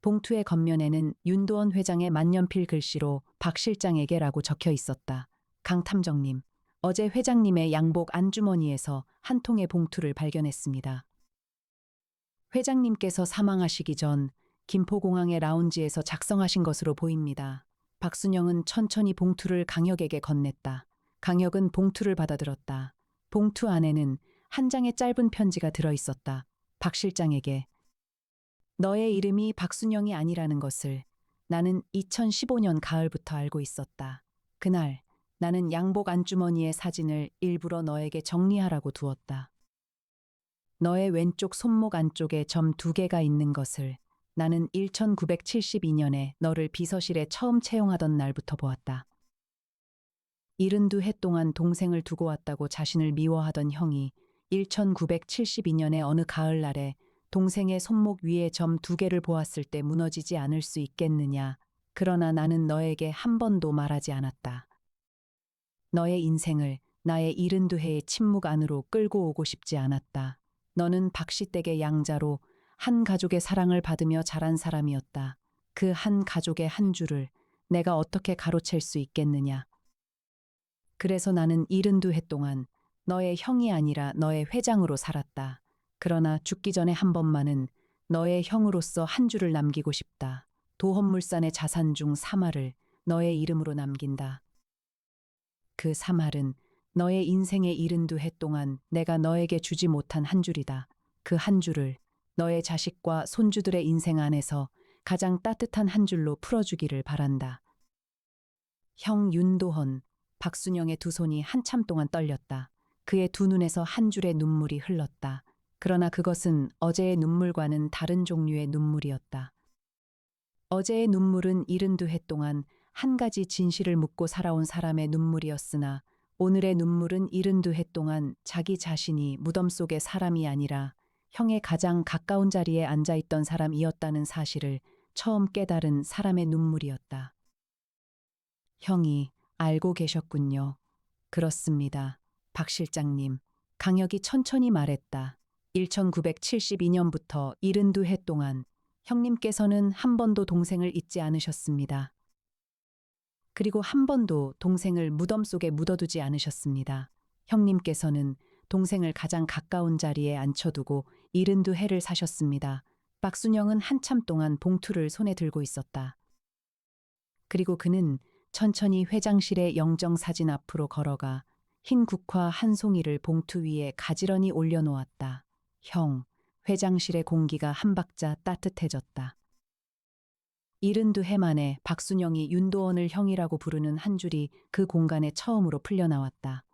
봉투의 겉면에는 윤도원 회장의 만년필 글씨로 박 실장에게라고 적혀 있었다. 강 탐정님, 어제 회장님의 양복 안주머니에서 한 통의 봉투를 발견했습니다. 회장님께서 사망하시기 전 김포공항의 라운지에서 작성하신 것으로 보입니다. 박순영은 천천히 봉투를 강혁에게 건넸다. 강혁은 봉투를 받아들었다. 봉투 안에는 한 장의 짧은 편지가 들어 있었다. 박 실장에게. 너의 이름이 박순영이 아니라는 것을 나는 2015년 가을부터 알고 있었다. 그날 나는 양복 안주머니의 사진을 일부러 너에게 정리하라고 두었다. 너의 왼쪽 손목 안쪽에 점 2개가 있는 것을 나는 1972년에 너를 비서실에 처음 채용하던 날부터 보았다. 72해 동안 동생을 두고 왔다고 자신을 미워하던 형이 1972년의 어느 가을날에 동생의 손목 위에 점 2개를 보았을 때 무너지지 않을 수 있겠느냐. 그러나 나는 너에게 한 번도 말하지 않았다. 너의 인생을 나의 72해의 침묵 안으로 끌고 오고 싶지 않았다. 너는 박씨댁의 양자로 한 가족의 사랑을 받으며 자란 사람이었다. 그 한 가족의 한 줄을 내가 어떻게 가로챌 수 있겠느냐. 그래서 나는 72해 동안 너의 형이 아니라 너의 회장으로 살았다. 그러나 죽기 전에 한 번만은 너의 형으로서 한 줄을 남기고 싶다. 도헌물산의 자산 중 3할을 너의 이름으로 남긴다. 그 3할은 너의 인생의 72해 동안 내가 너에게 주지 못한 한 줄이다. 그 한 줄을 너의 자식과 손주들의 인생 안에서 가장 따뜻한 한 줄로 풀어주기를 바란다. 형 윤도헌, 박순영의 두 손이 한참 동안 떨렸다. 그의 두 눈에서 한 줄의 눈물이 흘렀다. 그러나 그것은 어제의 눈물과는 다른 종류의 눈물이었다. 어제의 눈물은 72해 동안 한 가지 진실을 묻고 살아온 사람의 눈물이었으나 오늘의 눈물은 72해 동안 자기 자신이 무덤 속의 사람이 아니라 형의 가장 가까운 자리에 앉아있던 사람이었다는 사실을 처음 깨달은 사람의 눈물이었다. 형이 알고 계셨군요. 그렇습니다. 박 실장님. 강혁이 천천히 말했다. 1972년부터 72해 동안 형님께서는 한 번도 동생을 잊지 않으셨습니다. 그리고 한 번도 동생을 무덤 속에 묻어두지 않으셨습니다. 형님께서는 동생을 가장 가까운 자리에 앉혀두고 72회를 사셨습니다. 박순영은 한참 동안 봉투를 손에 들고 있었다. 그리고 그는 천천히 회장실의 영정사진 앞으로 걸어가 흰 국화 한 송이를 봉투 위에 가지런히 올려놓았다. 형, 회장실의 공기가 한 박자 따뜻해졌다. 72해 만에 박순영이 윤도원을 형이라고 부르는 한 줄이 그 공간에 처음으로 풀려나왔다.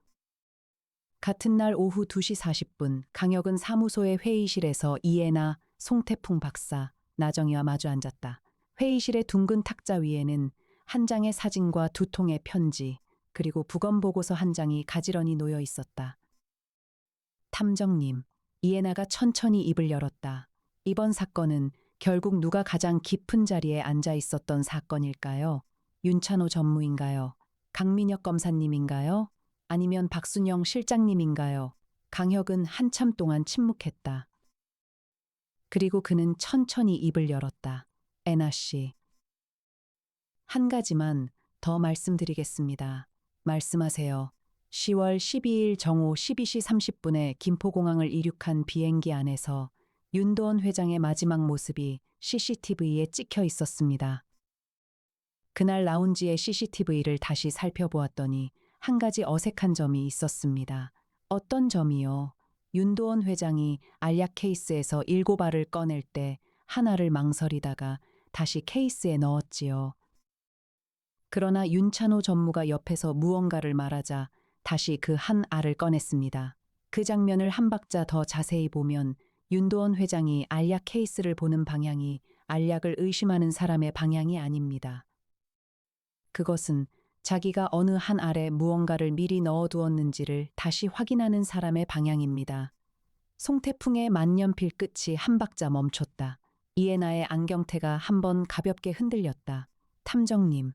같은 날 오후 2시 40분 강혁은 사무소의 회의실에서 이해나, 송태풍 박사, 나정이와 마주 앉았다. 회의실의 둥근 탁자 위에는 한 장의 사진과 2통의 편지, 그리고 부검보고서 한 장이 가지런히 놓여 있었다. 탐정님, 이해나가 천천히 입을 열었다. 이번 사건은 결국 누가 가장 깊은 자리에 앉아 있었던 사건일까요? 윤찬호 전무인가요? 강민혁 검사님인가요? 아니면 박순영 실장님인가요? 강혁은 한참 동안 침묵했다. 그리고 그는 천천히 입을 열었다. 애나 씨. 한 가지만 더 말씀드리겠습니다. 말씀하세요. 10월 12일 정오 12시 30분에 김포공항을 이륙한 비행기 안에서 윤도원 회장의 마지막 모습이 CCTV에 찍혀 있었습니다. 그날 라운지의 CCTV를 다시 살펴보았더니 한 가지 어색한 점이 있었습니다. 어떤 점이요? 윤도원 회장이 알약 케이스에서 7알을 꺼낼 때 하나를 망설이다가 다시 케이스에 넣었지요. 그러나 윤찬호 전무가 옆에서 무언가를 말하자 다시 그 한 알을 꺼냈습니다. 그 장면을 한 박자 더 자세히 보면 윤도원 회장이 알약 케이스를 보는 방향이 알약을 의심하는 사람의 방향이 아닙니다. 그것은 자기가 어느 한 알에 무언가를 미리 넣어두었는지를 다시 확인하는 사람의 방향입니다. 송태풍의 만년필 끝이 한 박자 멈췄다. 이해나의 안경테가 한 번 가볍게 흔들렸다. 탐정님.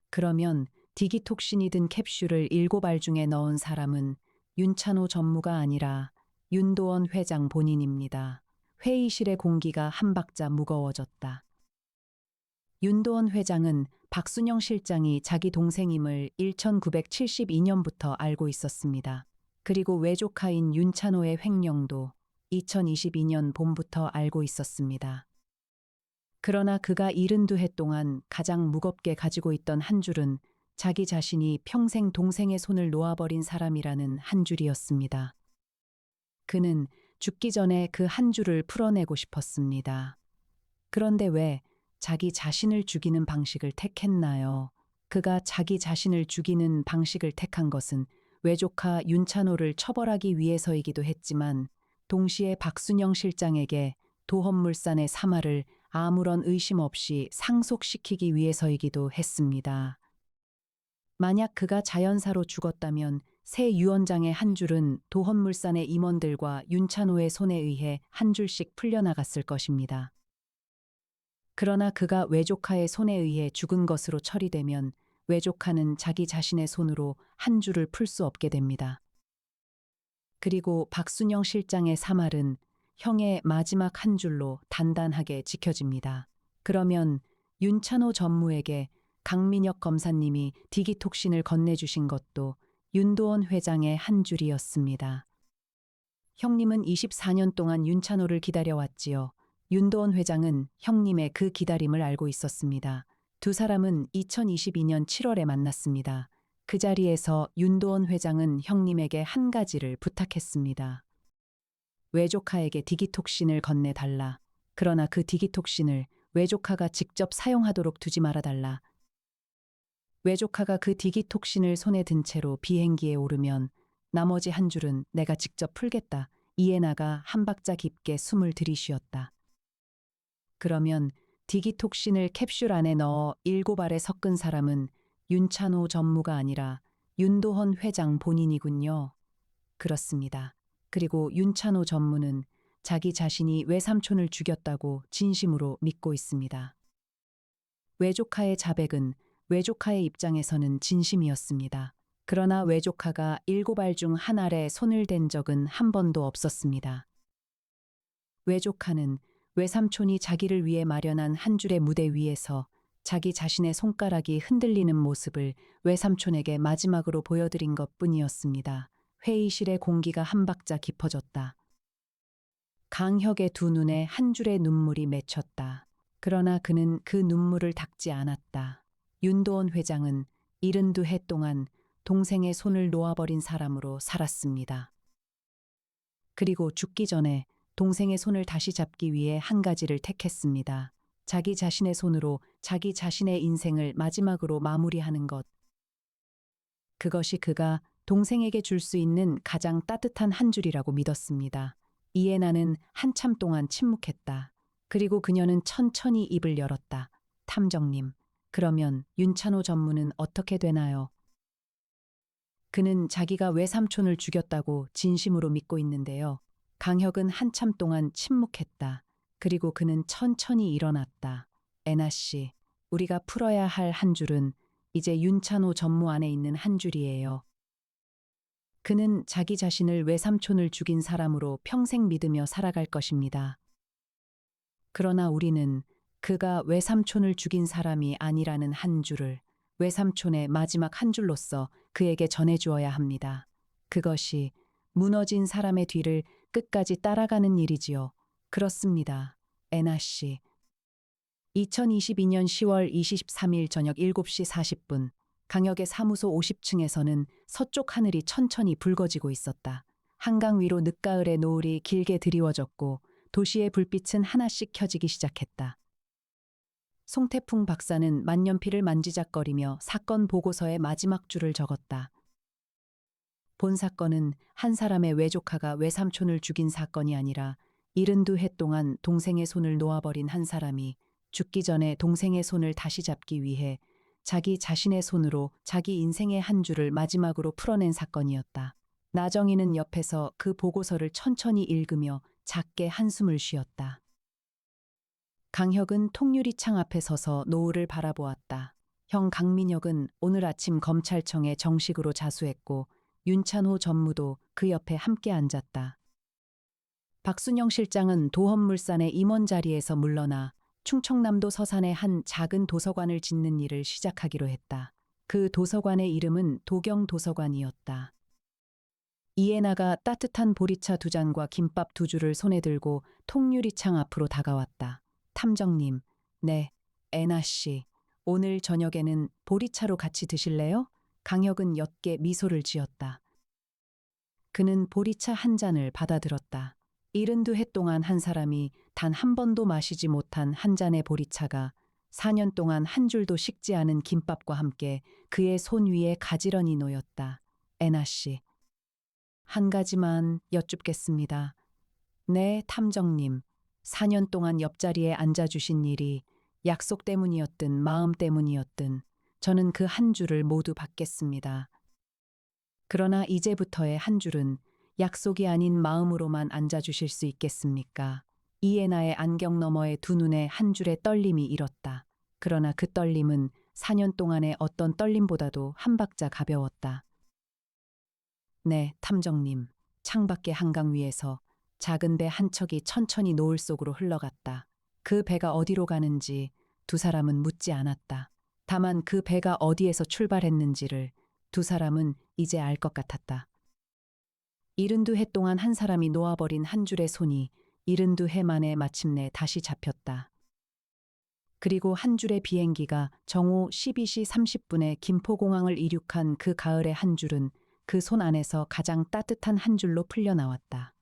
그러면 디기톡신이 든 캡슐을 7알 중에 넣은 사람은 윤찬호 전무가 아니라 윤도원 회장 본인입니다. 회의실의 공기가 한 박자 무거워졌다. 윤도원 회장은 박순영 실장이 자기 동생임을 1972년부터 알고 있었습니다. 그리고 외조카인 윤찬호의 횡령도 2022년 봄부터 알고 있었습니다. 그러나 그가 72해 동안 가장 무겁게 가지고 있던 한 줄은 자기 자신이 평생 동생의 손을 놓아버린 사람이라는 한 줄이었습니다. 그는 죽기 전에 그 한 줄을 풀어내고 싶었습니다. 그런데 왜 자기 자신을 죽이는 방식을 택했나요? 그가 자기 자신을 죽이는 방식을 택한 것은 외조카 윤찬호를 처벌하기 위해서이기도 했지만 동시에 박순영 실장에게 도헌물산의 사마를 아무런 의심 없이 상속시키기 위해서이기도 했습니다. 만약 그가 자연사로 죽었다면 새 유언장의 한 줄은 도헌물산의 임원들과 윤찬호의 손에 의해 한 줄씩 풀려나갔을 것입니다. 그러나 그가 외조카의 손에 의해 죽은 것으로 처리되면 외조카는 자기 자신의 손으로 한 줄을 풀 수 없게 됩니다. 그리고 박순영 실장의 사말은 형의 마지막 한 줄로 단단하게 지켜집니다. 그러면 윤찬호 전무에게 강민혁 검사님이 디기톡신을 건네주신 것도 윤도원 회장의 한 줄이었습니다. 형님은 24년 동안 윤찬호를 기다려왔지요. 윤도원 회장은 형님의 그 기다림을 알고 있었습니다. 두 사람은 2022년 7월에 만났습니다. 그 자리에서 윤도원 회장은 형님에게 한 가지를 부탁했습니다. 외조카에게 디기톡신을 건네달라. 그러나 그 디기톡신을 외조카가 직접 사용하도록 두지 말아달라. 외조카가 그 디기톡신을 손에 든 채로 비행기에 오르면 나머지 한 줄은 내가 직접 풀겠다. 이해나가 한 박자 깊게 숨을 들이쉬었다. 그러면 디기톡신을 캡슐 안에 넣어 7알에 섞은 사람은 윤찬호 전무가 아니라 윤도헌 회장 본인이군요. 그렇습니다. 그리고 윤찬호 전무는 자기 자신이 외삼촌을 죽였다고 진심으로 믿고 있습니다. 외조카의 자백은 외조카의 입장에서는 진심이었습니다. 그러나 외조카가 7알 중 한 알에 손을 댄 적은 한 번도 없었습니다. 외조카는 외삼촌이 자기를 위해 마련한 한 줄의 무대 위에서 자기 자신의 손가락이 흔들리는 모습을 외삼촌에게 마지막으로 보여드린 것뿐이었습니다. 회의실의 공기가 한 박자 깊어졌다. 강혁의 두 눈에 한 줄의 눈물이 맺혔다. 그러나 그는 그 눈물을 닦지 않았다. 윤도원 회장은 72해 동안 동생의 손을 놓아버린 사람으로 살았습니다. 그리고 죽기 전에 동생의 손을 다시 잡기 위해 한 가지를 택했습니다. 자기 자신의 손으로 자기 자신의 인생을 마지막으로 마무리하는 것. 그것이 그가 동생에게 줄 수 있는 가장 따뜻한 한 줄이라고 믿었습니다. 이해나는 한참 동안 침묵했다. 그리고 그녀는 천천히 입을 열었다. 탐정님, 그러면 윤찬호 전무는 어떻게 되나요? 그는 자기가 외삼촌을 죽였다고 진심으로 믿고 있는데요. 강혁은 한참 동안 침묵했다. 그리고 그는 천천히 일어났다. 애나 씨, 우리가 풀어야 할 한 줄은 이제 윤찬호 전무 안에 있는 한 줄이에요. 그는 자기 자신을 외삼촌을 죽인 사람으로 평생 믿으며 살아갈 것입니다. 그러나 우리는 그가 외삼촌을 죽인 사람이 아니라는 한 줄을 외삼촌의 마지막 한 줄로서 그에게 전해주어야 합니다. 그것이 무너진 사람의 뒤를 끝까지 따라가는 일이지요. 그렇습니다. 애나 씨. 2022년 10월 23일 저녁 7시 40분, 강역의 사무소 50층에서는 서쪽 하늘이 천천히 붉어지고 있었다. 한강 위로 늦가을의 노을이 길게 드리워졌고 도시의 불빛은 하나씩 켜지기 시작했다. 송태풍 박사는 만년필을 만지작거리며 사건 보고서의 마지막 줄을 적었다. 본 사건은 한 사람의 외조카가 외삼촌을 죽인 사건이 아니라 72해 동안 동생의 손을 놓아버린 한 사람이 죽기 전에 동생의 손을 다시 잡기 위해 자기 자신의 손으로 자기 인생의 한 줄을 마지막으로 풀어낸 사건이었다. 나정희는 옆에서 그 보고서를 천천히 읽으며 작게 한숨을 쉬었다. 강혁은 통유리창 앞에 서서 노을을 바라보았다. 형 강민혁은 오늘 아침 검찰청에 정식으로 자수했고 윤찬호 전무도 그 옆에 함께 앉았다. 박순영 실장은 도헌물산의 임원 자리에서 물러나 충청남도 서산에 한 작은 도서관을 짓는 일을 시작하기로 했다. 그 도서관의 이름은 도경도서관이었다. 이해나가 따뜻한 보리차 2잔과 김밥 2줄을 손에 들고 통유리창 앞으로 다가왔다. 탐정님, 네, 애나 씨, 오늘 저녁에는 보리차로 같이 드실래요? 강혁은 옅게 미소를 지었다. 그는 보리차 한 잔을 받아들었다. 72해 동안 한 사람이 단 한 번도 마시지 못한 한 잔의 보리차가 4년 동안 한 줄도 식지 않은 김밥과 함께 그의 손 위에 가지런히 놓였다. 애나 씨, 한 가지만 여쭙겠습니다. 네, 탐정님. 4년 동안 옆자리에 앉아주신 일이 약속 때문이었든 마음 때문이었든 저는 그 한 줄을 모두 받겠습니다. 그러나 이제부터의 한 줄은 약속이 아닌 마음으로만 앉아주실 수 있겠습니까? 이해나의 안경 너머의 두 눈에 한 줄의 떨림이 일었다. 그러나 그 떨림은 4년 동안의 어떤 떨림보다도 한 박자 가벼웠다. 네, 탐정님. 창밖의 한강 위에서 작은 배 한 척이 천천히 노을 속으로 흘러갔다. 그 배가 어디로 가는지 두 사람은 묻지 않았다. 다만 그 배가 어디에서 출발했는지를 두 사람은 이제 알 것 같았다. 72해 동안 한 사람이 놓아버린 한 줄의 손이 72해 만에 마침내 다시 잡혔다. 그리고 한 줄의 비행기가 정오 12시 30분에 김포공항을 이륙한 그 가을의 한 줄은 그 손 안에서 가장 따뜻한 한 줄로 풀려나왔다.